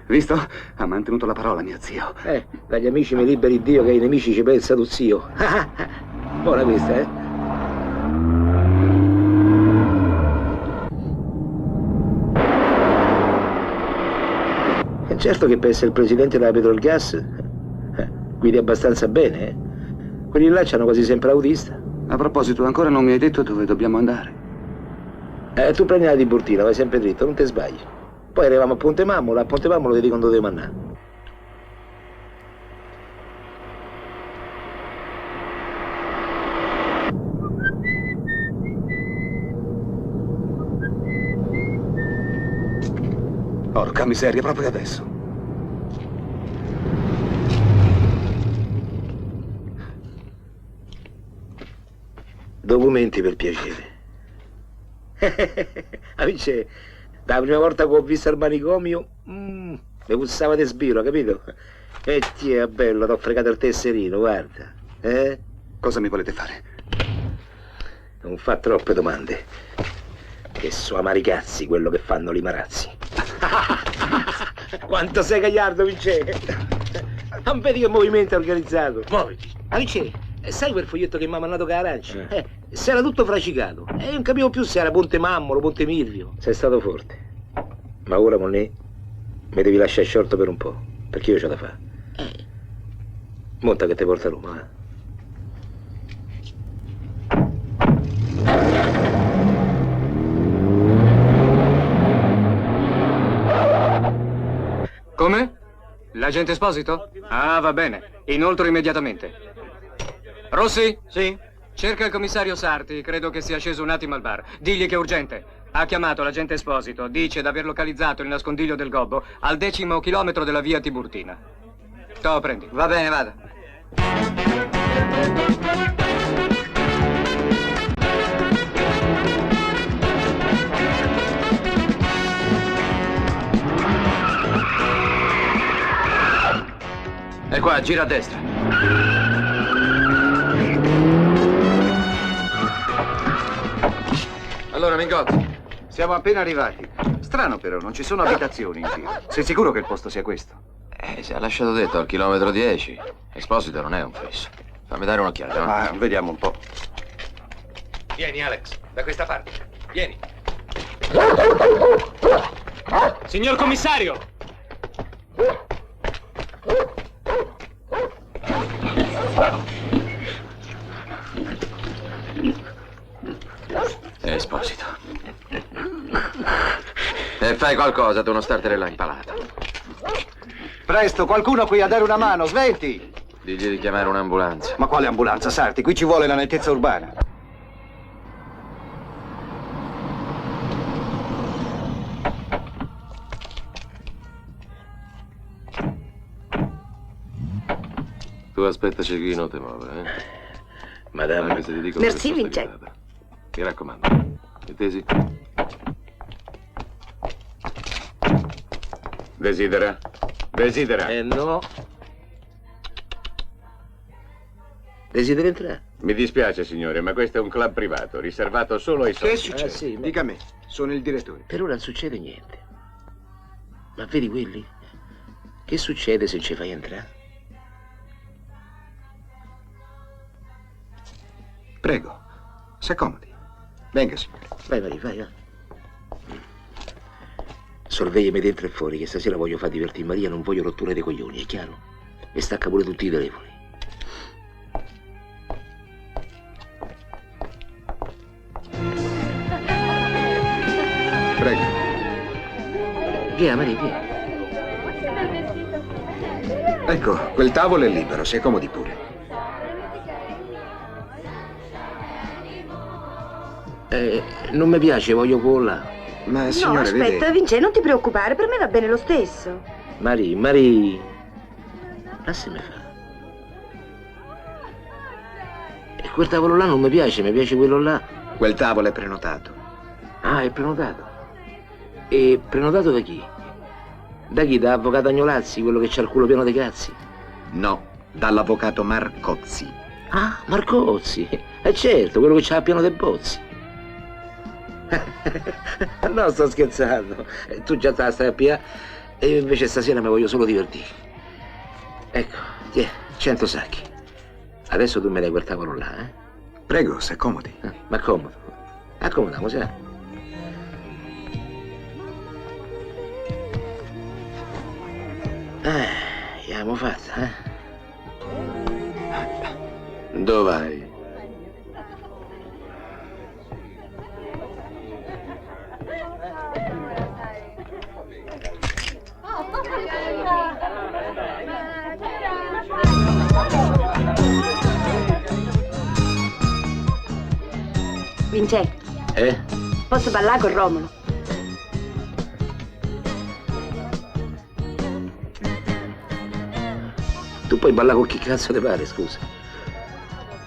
Visto? Ha mantenuto la parola, mio zio.
Dagli amici mi liberi Dio che ai nemici ci pensa tu zio. Buona questa, E certo che per essere il presidente della Petrolgas guidi abbastanza bene, Quelli là c'hanno quasi sempre l'autista.
A proposito, ancora non mi hai detto dove dobbiamo andare.
Tu prendi la Tiburtina, vai sempre dritto, non ti sbagli. Poi arriviamo a Ponte Mammolo ti dicono dove devi andare.
Porca miseria, proprio adesso.
Documenti per piacere. Amici, la prima volta che ho visto il manicomio, mi puzzava di sbiro, capito? E ti è bello, t'ho fregato il tesserino, guarda.
Cosa mi volete fare?
Non fa troppe domande. Che so amari cazzi quello che fanno li marazzi. Quanto sei gagliardo, Vince! Non vedi che movimento è organizzato? Muoviti. Vince, sai quel foglietto che mi ha mandato con l'arancia? Si era tutto fracicato. E non capivo più se era Ponte Mammolo, Ponte Milvio. Sei stato forte. Ma ora, Monè, mi devi lasciare sciolto per un po', perché io c'ho da fare. Monta che ti porta a Roma,
Come? L'agente Esposito? Ah, va bene. Inoltre immediatamente. Rossi? Sì? Cerca il commissario Sarti, credo che sia sceso un attimo al bar. Digli che è urgente. Ha chiamato l'agente Esposito, dice d'aver localizzato il nascondiglio del gobbo al 10° chilometro della via Tiburtina. Toh, prendi.
Va bene, vada.
E qua, gira a destra. Allora, Mingotti.
Siamo appena arrivati. Strano però, non ci sono abitazioni in giro. Sei sicuro che il posto sia questo?
Si è lasciato detto al chilometro 10. Esposito non è un fisso. Fammi dare un'occhiata, no?
Ah, vediamo un po'.
Vieni, Alex, da questa parte. Vieni.
Signor commissario!
Esposito. E fai qualcosa, tu non startene là impalato.
Presto, qualcuno qui a dare una mano, sventi!
Digli di chiamare un'ambulanza.
Ma quale ambulanza, Sarti? Qui ci vuole la nettezza urbana.
Tu aspetta cecchino, te muove,
Madame.
Anche se ti dico
Merci,
che
Vincenzo.
Mi raccomando. Intesi?
Desidera?
Desidera.
No. Desidera entrare?
Mi dispiace, signore, ma questo è un club privato, riservato solo ai soci.
Che succede?
Sì, dica a me, sono il direttore.
Per ora non succede niente. Ma vedi quelli? Che succede se ci fai entrare?
Prego, si accomodi. Venga, signore.
Vai, vai. Sorvegliami dentro e fuori, che stasera voglio far divertire Maria, non voglio rotture dei coglioni, è chiaro? E stacca pure tutti i telefoni.
Prego.
Via, Maria, via.
Ecco, quel tavolo è libero, si accomodi pure.
Non mi piace, voglio colla.
Ma
No,
signore,
aspetta,
vede...
Vince, non ti preoccupare, per me va bene lo stesso.
Maria. Lasciami fare. E quel tavolo là non mi piace quello là.
Quel tavolo è prenotato.
Ah, è prenotato. E prenotato da chi? Da chi? Da avvocato Agnolazzi, quello che c'ha il culo pieno di cazzi?
No, dall'avvocato Marcozzi.
Ah, Marcozzi. Certo, quello che c'ha pieno dei bozzi. No, sto scherzando. Tu già te la stai a pigliare e io invece stasera mi voglio solo divertire. Ecco, tiè, 100 sacchi. Adesso tu mi dai quel tavolo là, eh?
Prego, si accomodi.
Ma comodo. Accomodiamoci, eh? Abbiamo fatta, eh? Dove vai?
Vince, posso ballare con Romolo?
Tu puoi ballare con chi cazzo ti pare, scusa.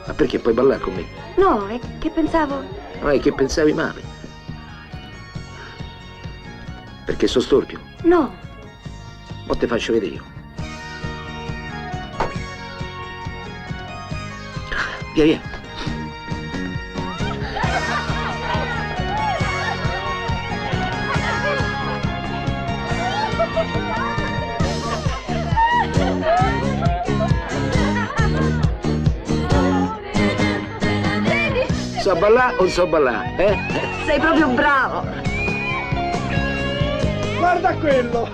Ma perché puoi ballare con me?
No, è che pensavo...
No, è che pensavi male. Perché so storpio.
No.
Mo te faccio vedere io. Via. So ballare o non so ballare, eh?
Sei proprio bravo.
Guarda quello!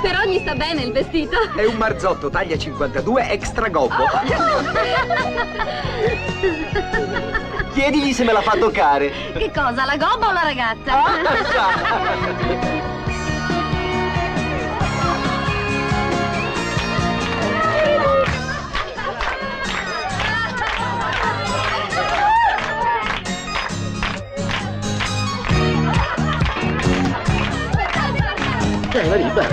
Però gli sta bene il vestito.
È un marzotto taglia 52 extra gobbo. Chiedigli se me la fa toccare.
Che cosa, la gobba o la ragazza?
Dai, vai, vai.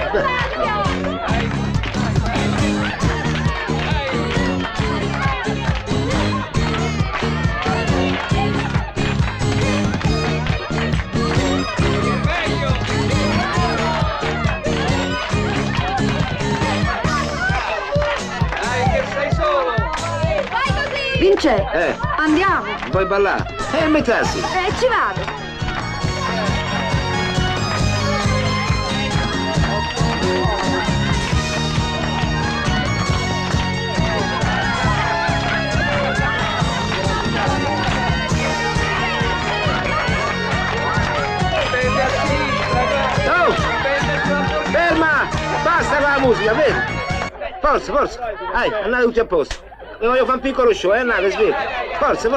Vince, andiamo.
Vuoi ballare? Metà sì.
Ci vado.
Oh! Ferma! Basta con la musica, vedi? Forza. Dai, andate tutti a posto. Vi voglio fare un piccolo show, andate, svegli. Forza.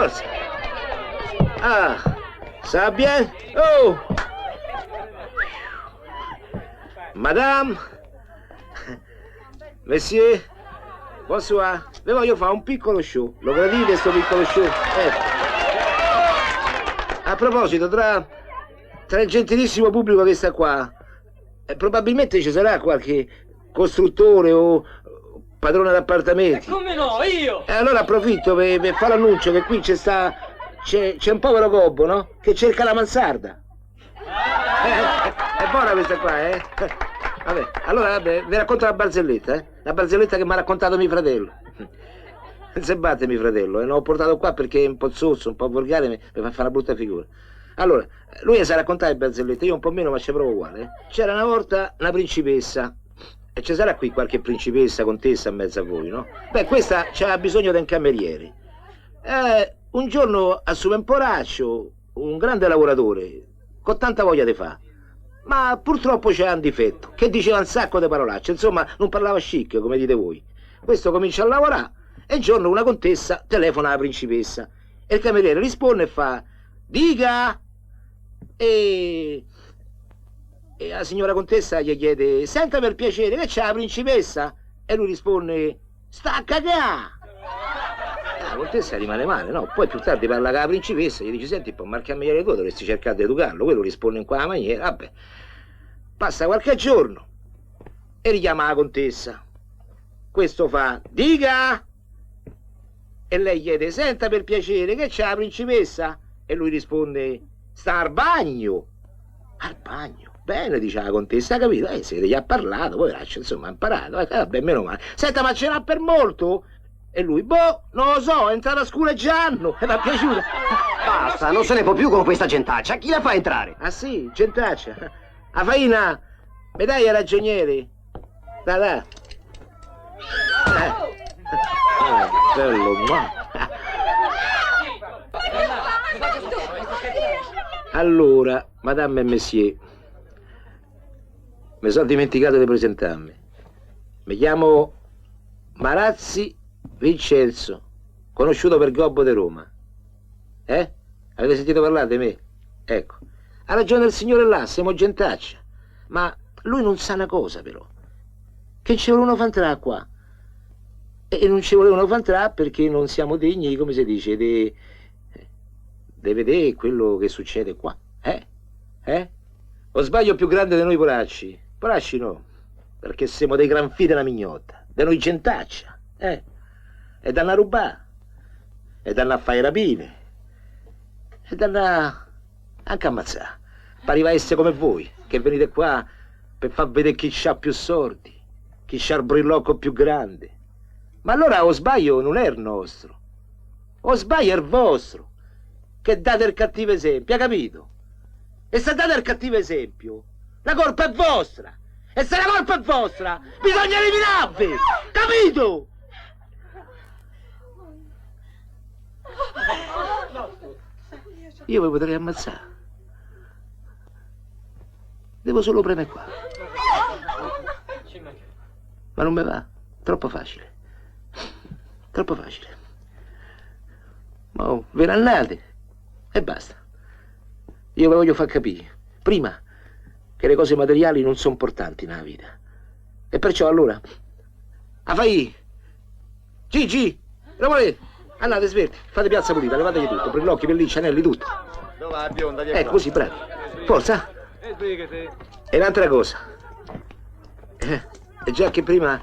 Ah, sta bien? Oh! Madame? Monsieur? Bonsoir. Vi voglio fare un piccolo show. Lo gradite sto piccolo show? A proposito, tra il gentilissimo pubblico che sta qua, probabilmente ci sarà qualche costruttore o padrone d'appartamenti.
Come no, io!
E allora approfitto per fare l'annuncio che qui c'è un povero gobbo, no? Che cerca la mansarda. buona questa qua, eh? Vabbè, allora vi racconto la barzelletta, eh? La barzelletta che mi ha raccontato mio fratello. Non si batte mio fratello, l'ho portato qua perché è un po' zozzo, un po' volgare, mi fa fare una brutta figura. Allora, lui sa raccontare le barzellette, io un po' meno, ma c'è proprio uguale. C'era una volta una principessa, e ci sarà qui qualche principessa, contessa in mezzo a voi, no? Beh, questa c'ha bisogno di un cameriere. Un giorno assume un poraccio, un grande lavoratore, con tanta voglia di fare. Ma purtroppo c'era un difetto, che diceva un sacco di parolacce, insomma, non parlava chic, come dite voi. Questo comincia a lavorare, e un giorno una contessa telefona alla principessa, e il cameriere risponde e fa: dica! E la signora contessa gli chiede: senta per piacere, che c'è la principessa? E lui risponde: sta a cagà! La contessa rimane male, no? Poi più tardi parla con la principessa, gli dice: senti, un mal cameriere tu dovresti cercare di educarlo. Quello risponde in quella maniera. Vabbè, passa qualche giorno e richiama la contessa. Questo fa: dica! E lei chiede: senta per piacere, che c'è la principessa? E lui risponde: sta al bagno. Al bagno? Bene, dice la contessa, ha capito? Se gli ha parlato, poi insomma, ha imparato. Vabbè, meno male. Senta, ma ce l'ha per molto? E lui: boh, non lo so, è entrato a scureggiando e mi è piaciuta.
Basta, non se ne può più con questa gentaccia. Chi la fa entrare?
Ah sì, gentaccia. A Faina, mi dai il ragioniere? Da. Bello, ma. Allora, madame e monsieur, mi sono dimenticato di presentarmi. Mi chiamo Marazzi Vincenzo, conosciuto per Gobbo di Roma. Avete sentito parlare di me? Ecco. Ha ragione il signore là, siamo gentaccia. Ma lui non sa una cosa, però. Che ci volevano fa entrare qua. E non ci volevano fa entrare perché non siamo degni, come si dice, di vedere quello che succede qua. O sbaglio più grande di noi poracci? Poracci no, perché siamo dei gran figli della mignotta, di noi gentaccia, e danno a rubare, e danno a fare rapine, e danno anche a ammazzare. Pariva essere come voi, che venite qua per far vedere chi c'ha più sordi, chi c'ha il brillocco più grande. Ma allora o sbaglio non è il nostro, o sbaglio è il vostro, che date il cattivo esempio, hai capito? E se date il cattivo esempio, la colpa è vostra. E se la colpa è vostra, bisogna eliminarvi, capito? Io vi potrei ammazzare. Devo solo premere qua. Ma non mi va, troppo facile. Troppo facile. Ma ve ne andate e basta. Io ve voglio far capire, prima, che le cose materiali non sono importanti nella vita. E perciò allora, fai, Gigi, lo volete? Andate, sverti, fate piazza pulita, levategli tutto, brillocchi, pellicci, anelli, tutto.
Dove va, bionda?
Ecco, così, bravi. Forza. E un'altra cosa. E già che prima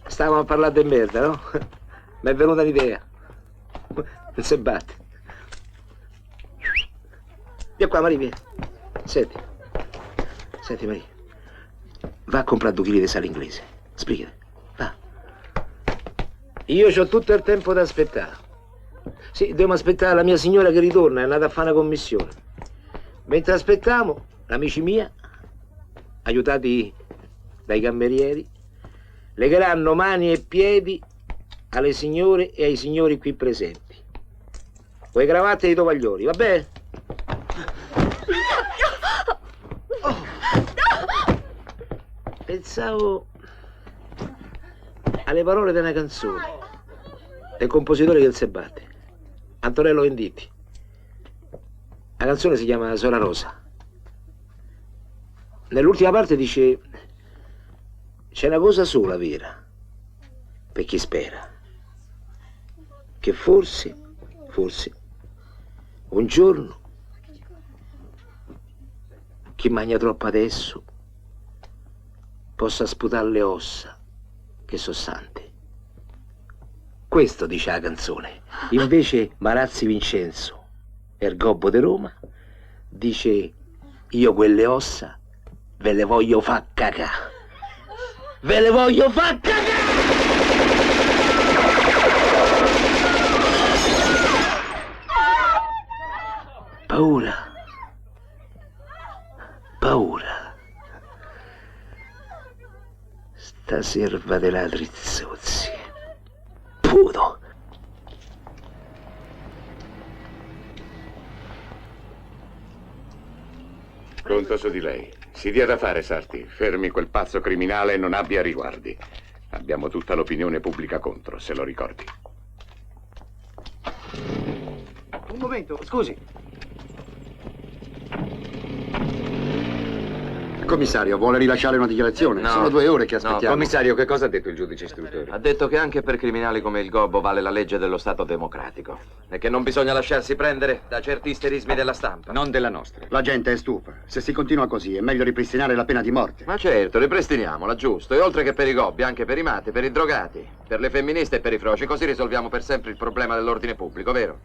stavamo a parlare di merda, no? Mi è venuta un'idea. Non si batte. Via qua, Maria, vieni. Senti, Maria. Va a comprare 2 chili di sale inglese. Spiegate. Va. Io ho tutto il tempo da aspettare. Sì, dobbiamo aspettare la mia signora che ritorna, è andata a fare una commissione. Mentre aspettiamo, amici miei, aiutati dai camerieri, legheranno mani e piedi alle signore e ai signori qui presenti. Con le cravatte e i tovaglioli, va bene? Pensavo alle parole di una canzone del compositore che si batte, Antonello Venditti. La canzone si chiama Sola Rosa. Nell'ultima parte dice: c'è una cosa sola vera per chi spera, che forse un giorno chi mangia troppo adesso possa sputare le ossa che so sante. Questo dice la canzone. Invece Marazzi Vincenzo, il Gobbo di Roma, dice: io quelle ossa Ve le voglio far cagà. Ve le voglio far cagà! Paura. Paura. Sta serva dei ladri zozzi. Puto.
Conto su di lei. Si dia da fare, Sarti. Fermi quel pazzo criminale e non abbia riguardi. Abbiamo tutta l'opinione pubblica contro, se lo ricordi.
Un momento, scusi.
Commissario, vuole rilasciare una dichiarazione?
No.
Sono 2 ore che
No,
aspettiamo.
commissario, che cosa ha detto il giudice istruttore? Ha detto che anche per criminali come il Gobbo vale la legge dello Stato democratico e che non bisogna lasciarsi prendere da certi isterismi della stampa.
Non della nostra.
La gente è stufa. Se si continua così è meglio ripristinare la pena di morte.
Ma certo, ripristiniamola, giusto. E oltre che per i gobbi, anche per i matti, per i drogati, per le femministe e per i froci, così risolviamo per sempre il problema dell'ordine pubblico, vero?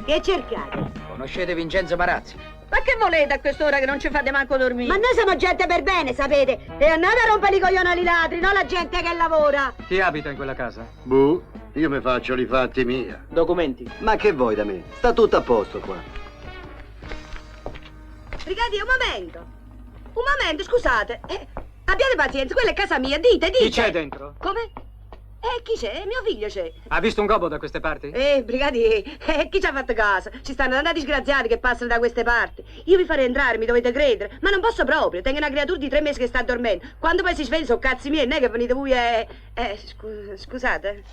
Che cercate?
Conoscete Vincenzo Marazzi?
Ma che volete a quest'ora che non ci fate manco dormire? Ma noi siamo gente per bene, sapete? E andate a rompere i coglioni ai ladri, non la gente che lavora.
Chi abita in quella casa?
Buh, io mi faccio i fatti mia.
Documenti. Ma che vuoi da me? Sta tutto a posto qua.
Brigadier, un momento, scusate. Abbiate pazienza, quella è casa mia, dite.
Chi c'è dentro?
Come? Chi c'è? Mio figlio c'è.
Ha visto un gobbo da queste parti?
Brigadier, chi ci ha fatto caso? Ci stanno tanti disgraziati che passano da queste parti. Io vi farei entrare, mi dovete credere, ma non posso proprio. Tengo una creatura di 3 mesi che sta dormendo. Quando poi si sveglia sono cazzi miei, non è che venite voi e... scusate.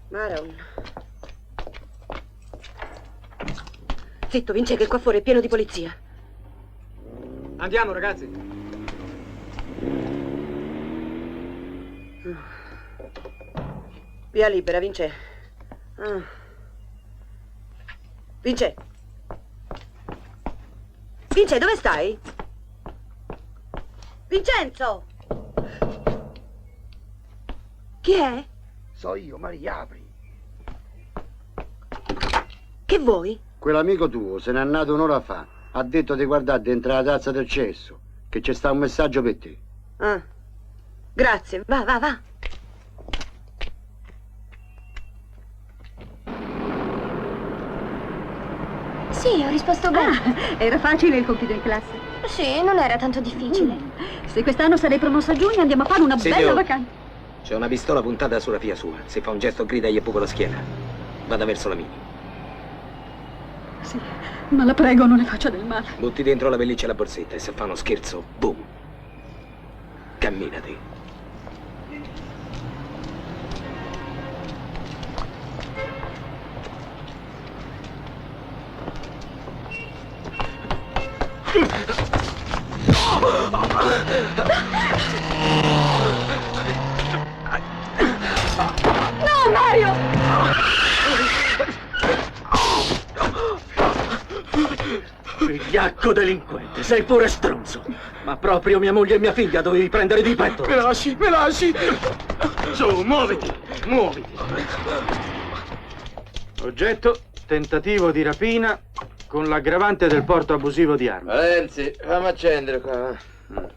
Maron. Zitto, Vince, che qua fuori è pieno di polizia.
Andiamo, ragazzi.
Via libera, Vince. Vince. Vince, dove stai? Vincenzo! Chi è?
So io, Maria, apri.
Che vuoi?
Quell'amico tuo se n'è andato un'ora fa. Ha detto di guardare dentro la tazza del cesso, che c'è sta un messaggio per te.
Grazie, va.
Sì, ho risposto bene.
Era facile il compito in classe.
Sì, non era tanto difficile.
Se quest'anno sarei promossa a giugno andiamo a fare una bella vacanza.
C'è una pistola puntata sulla figlia sua. Se fa un gesto grida gli buco la schiena. Vada verso la mini.
Sì, ma la prego non le faccia del male.
Butti dentro la pelliccia e la borsetta e se fa uno scherzo, boom. Camminati.
No, Mario!
Figliacco delinquente, sei pure stronzo. Ma proprio mia moglie e mia figlia dovevi prendere di petto.
Me lasci!
Su, muoviti!
Oggetto, tentativo di rapina con l'aggravante del porto abusivo di armi.
Valenzi, fammi accendere qua, va.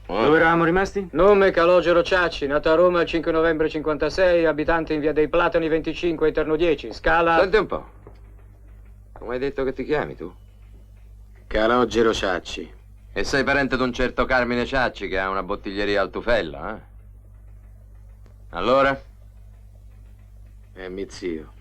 Dove eravamo rimasti?
Nome Calogero Ciacci, nato a Roma il 5 novembre 56, abitante in via dei Platani 25, interno 10, scala...
Senti un po'. Come hai detto che ti chiami tu?
Calogero Ciacci.
E sei parente di un certo Carmine Ciacci che ha una bottiglieria al Tufello, eh? Allora?
È mio zio.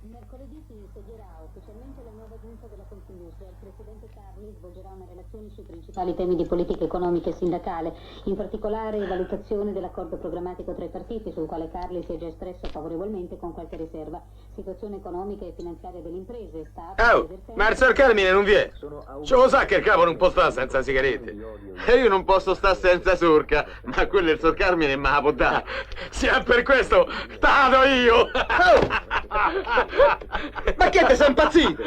Mercoledì si insegnerà ufficialmente la nuova giunta della Confindustria. Il presidente Carli svolgerà una relazione sui principali temi di politica economica e sindacale, in particolare valutazione dell'accordo programmatico tra i partiti, sul quale Carli si è già espresso favorevolmente con qualche riserva. Situazione economica e finanziaria delle imprese, Stato...
Marzo Carmine non vi è. Ce lo sa che il capo non può stare senza sigarette. E io non posso stare senza surca, ma quello è il Sor Carmine me la può dare. Se è per questo, tado io!
Ma che te sei impazzito?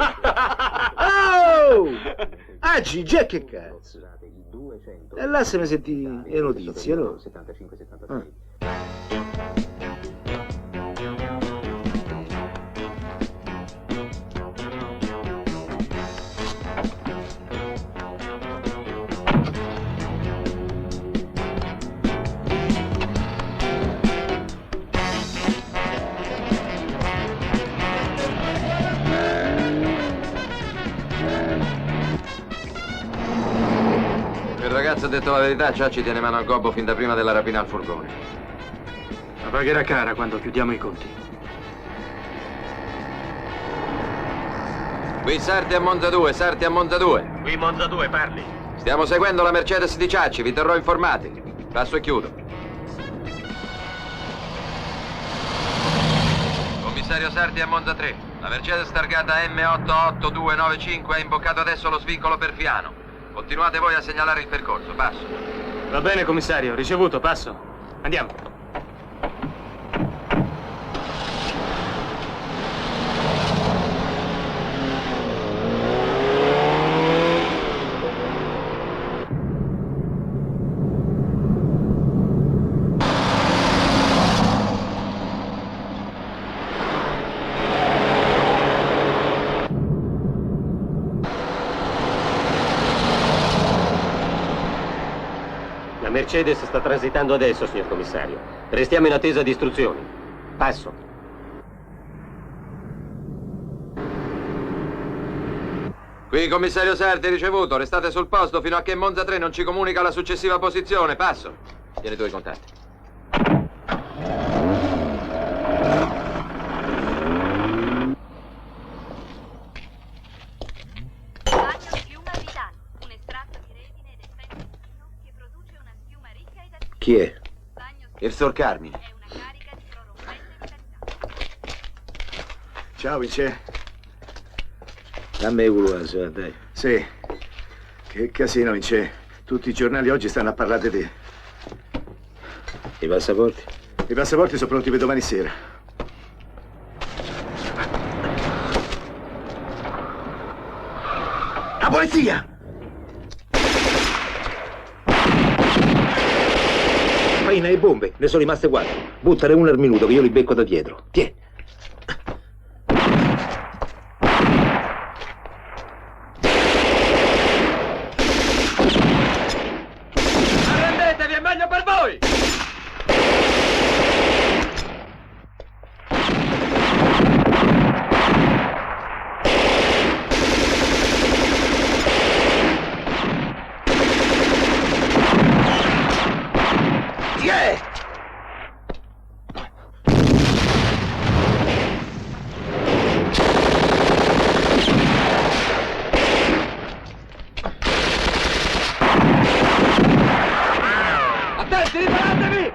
Oh! Ah, Gigi, che cazzo? E là se ne senti le notizie, no?
Il ragazzo ha detto la verità, Ciacci tiene mano al gobbo fin da prima della rapina al furgone.
La pagherà cara quando chiudiamo i conti.
Qui Sarti a Monza 2, Sarti a Monza 2.
Qui Monza 2, parli.
Stiamo seguendo la Mercedes di Ciacci, vi terrò informati. Passo e chiudo. Commissario Sarti a Monza 3. La Mercedes targata M88295 ha imboccato adesso lo svincolo per Fiano. Continuate voi a segnalare il percorso, passo.
Va bene, commissario, ricevuto, passo. Andiamo.
La Mercedes sta transitando adesso, signor commissario. Restiamo in attesa di istruzioni. Passo.
Qui commissario Sarti, ricevuto. Restate sul posto fino a che Monza 3 non ci comunica la successiva posizione. Passo. Tieni tu i contatti.
Chi è?
Il Sor Carmine.
Ciao, Vince.
Dammi culo, dai.
Sì. Che casino, Vince. Tutti i giornali oggi stanno a parlare di te.
I passaporti?
I passaporti sono pronti per domani sera.
La polizia! Faina e bombe, ne sono rimaste 4. Buttare una al minuto che io li becco da dietro. Tiè.
Arrendetevi, è meglio per voi! Attenti, riparatevi!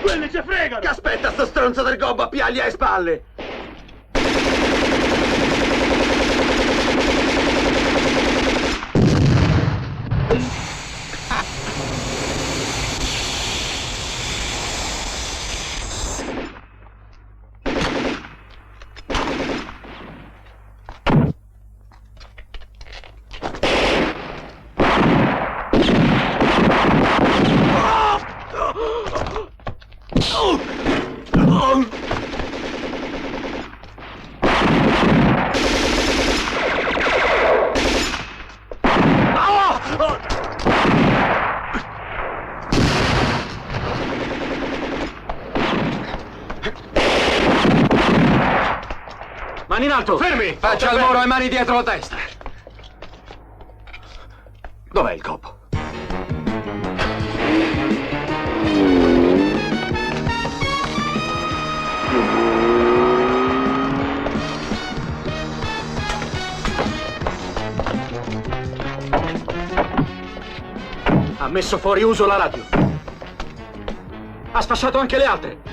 Quelli ci fregano!
Che aspetta sto stronzo del gobbo a piagli alle spalle!
Mani in alto!
Fermi!
Faccia al muro e mani dietro la testa.
Dov'è il copo?
Ha messo fuori uso la radio. Ha sfasciato anche le altre.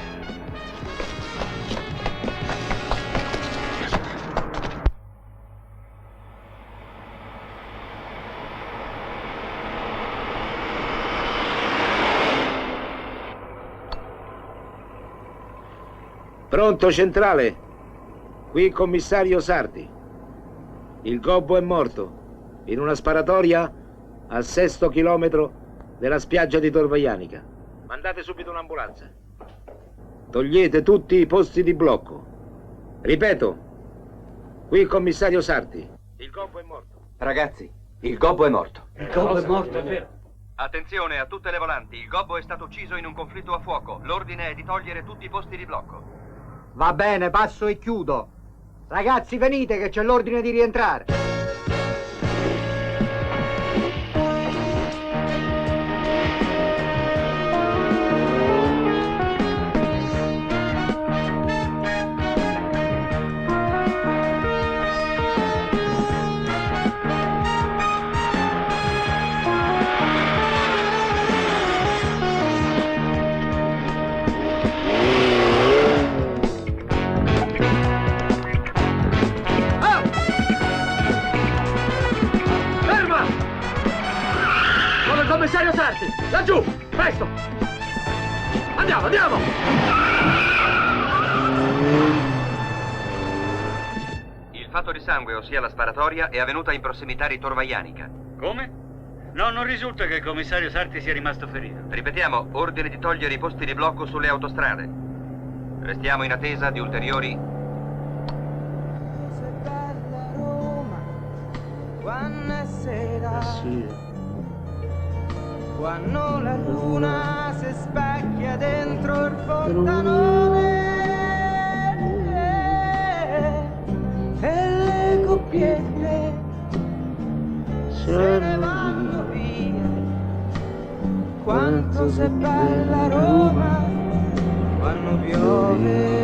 Pronto, centrale? Qui il commissario Sarti. Il gobbo è morto in una sparatoria al 6° chilometro della spiaggia di Tor Vaianica. Mandate subito un'ambulanza. Togliete tutti i posti di blocco. Ripeto, qui il commissario Sarti. Il gobbo è morto.
Ragazzi, il gobbo è morto.
Il gobbo è morto, è vero.
Attenzione a tutte le volanti, il gobbo è stato ucciso in un conflitto a fuoco. L'ordine è di togliere tutti i posti di blocco.
Va bene, passo e chiudo. Ragazzi, venite che c'è l'ordine di rientrare.
Commissario Sarti, laggiù, presto! Andiamo, andiamo!
Il fatto di sangue, ossia la sparatoria, è avvenuta in prossimità di Tor Vaianica.
Come? No, non risulta che il commissario Sarti sia rimasto ferito.
Ripetiamo, ordine di togliere i posti di blocco sulle autostrade. Restiamo in attesa di ulteriori...
Quando la luna si specchia dentro il fontanone e le coppiette se ne vanno via. Quanto sei bella Roma quando piove.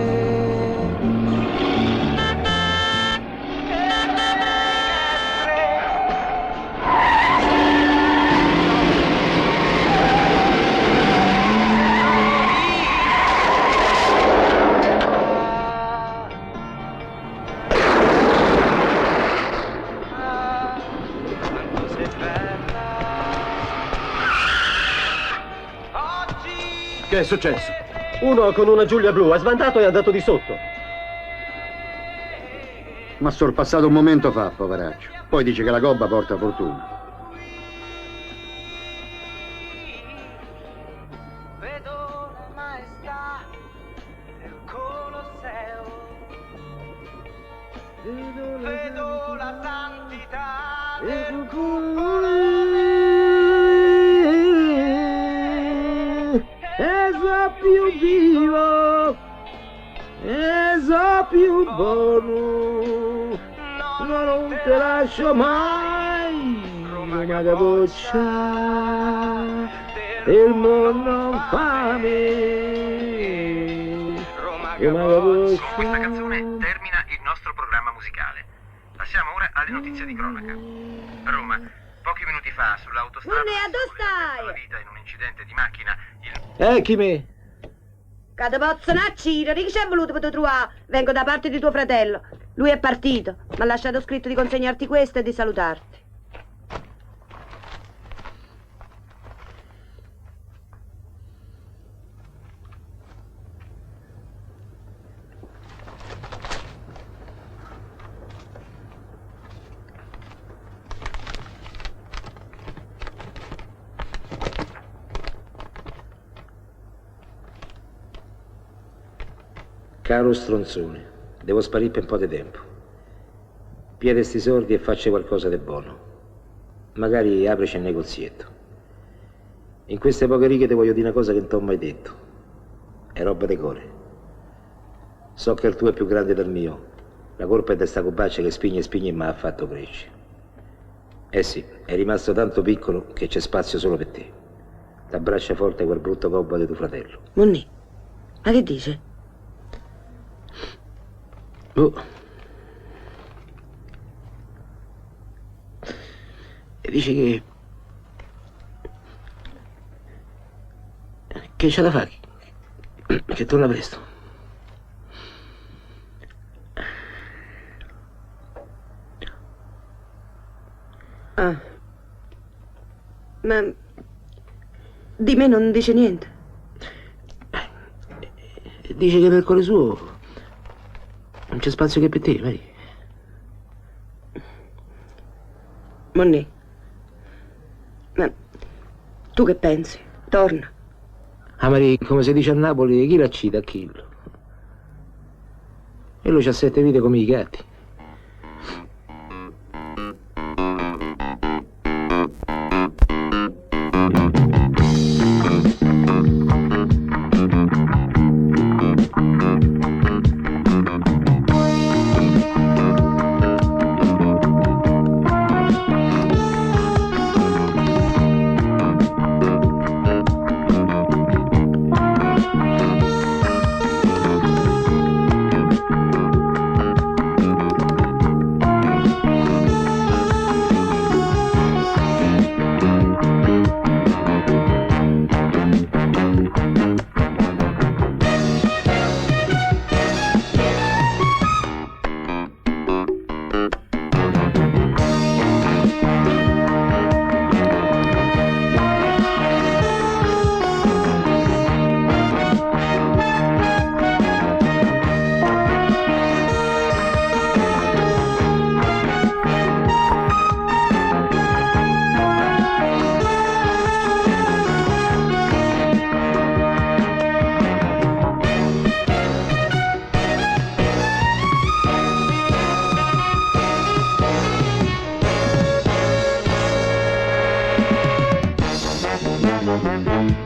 Che è successo?
Uno con una Giulia blu ha sbandato e è andato di sotto.
Ma sorpassato un momento fa, poveraccio. Poi dice che la gobba porta fortuna.
Vedo la santità del
e so più vivo, e so più buono, ma non te lascio mai, Roma capoccia, il mondo non fame, Roma capoccia.
Con questa canzone termina il nostro programma musicale. Passiamo ora alle notizie di cronaca. Roma. Pochi minuti fa, sull'autostrada la vita in un incidente di macchina,
Chi me?
Che te posso naccire, di chi c'è voluto per te trovare? Vengo da parte di tuo fratello. Lui è partito, mi ha lasciato scritto di consegnarti questo e di salutarti.
Caro stronzone, devo sparire per un po' di tempo. Piede sti soldi e faccia qualcosa di buono. Magari aprici un negozietto. In queste poche righe ti voglio dire una cosa che non ti ho mai detto. È roba di cuore. So che il tuo è più grande del mio. La colpa è di sta cubaccia che spinge e spinge e mi ha fatto crescere. Eh sì, è rimasto tanto piccolo che c'è spazio solo per te. T'abbraccia forte quel brutto gobbo di tuo fratello.
Monni, ma che dice?
E dice che c'è da fare, che torna presto.
Ah, ma di me non dice niente?
Dice che nel cuore suo non c'è spazio che per te, Mary.
Monni, ma tu che pensi? Torna.
Ah, Mary, come si dice a Napoli, chi l'accida a chillo. E lui c'ha 7 vite come i gatti.
Thank you.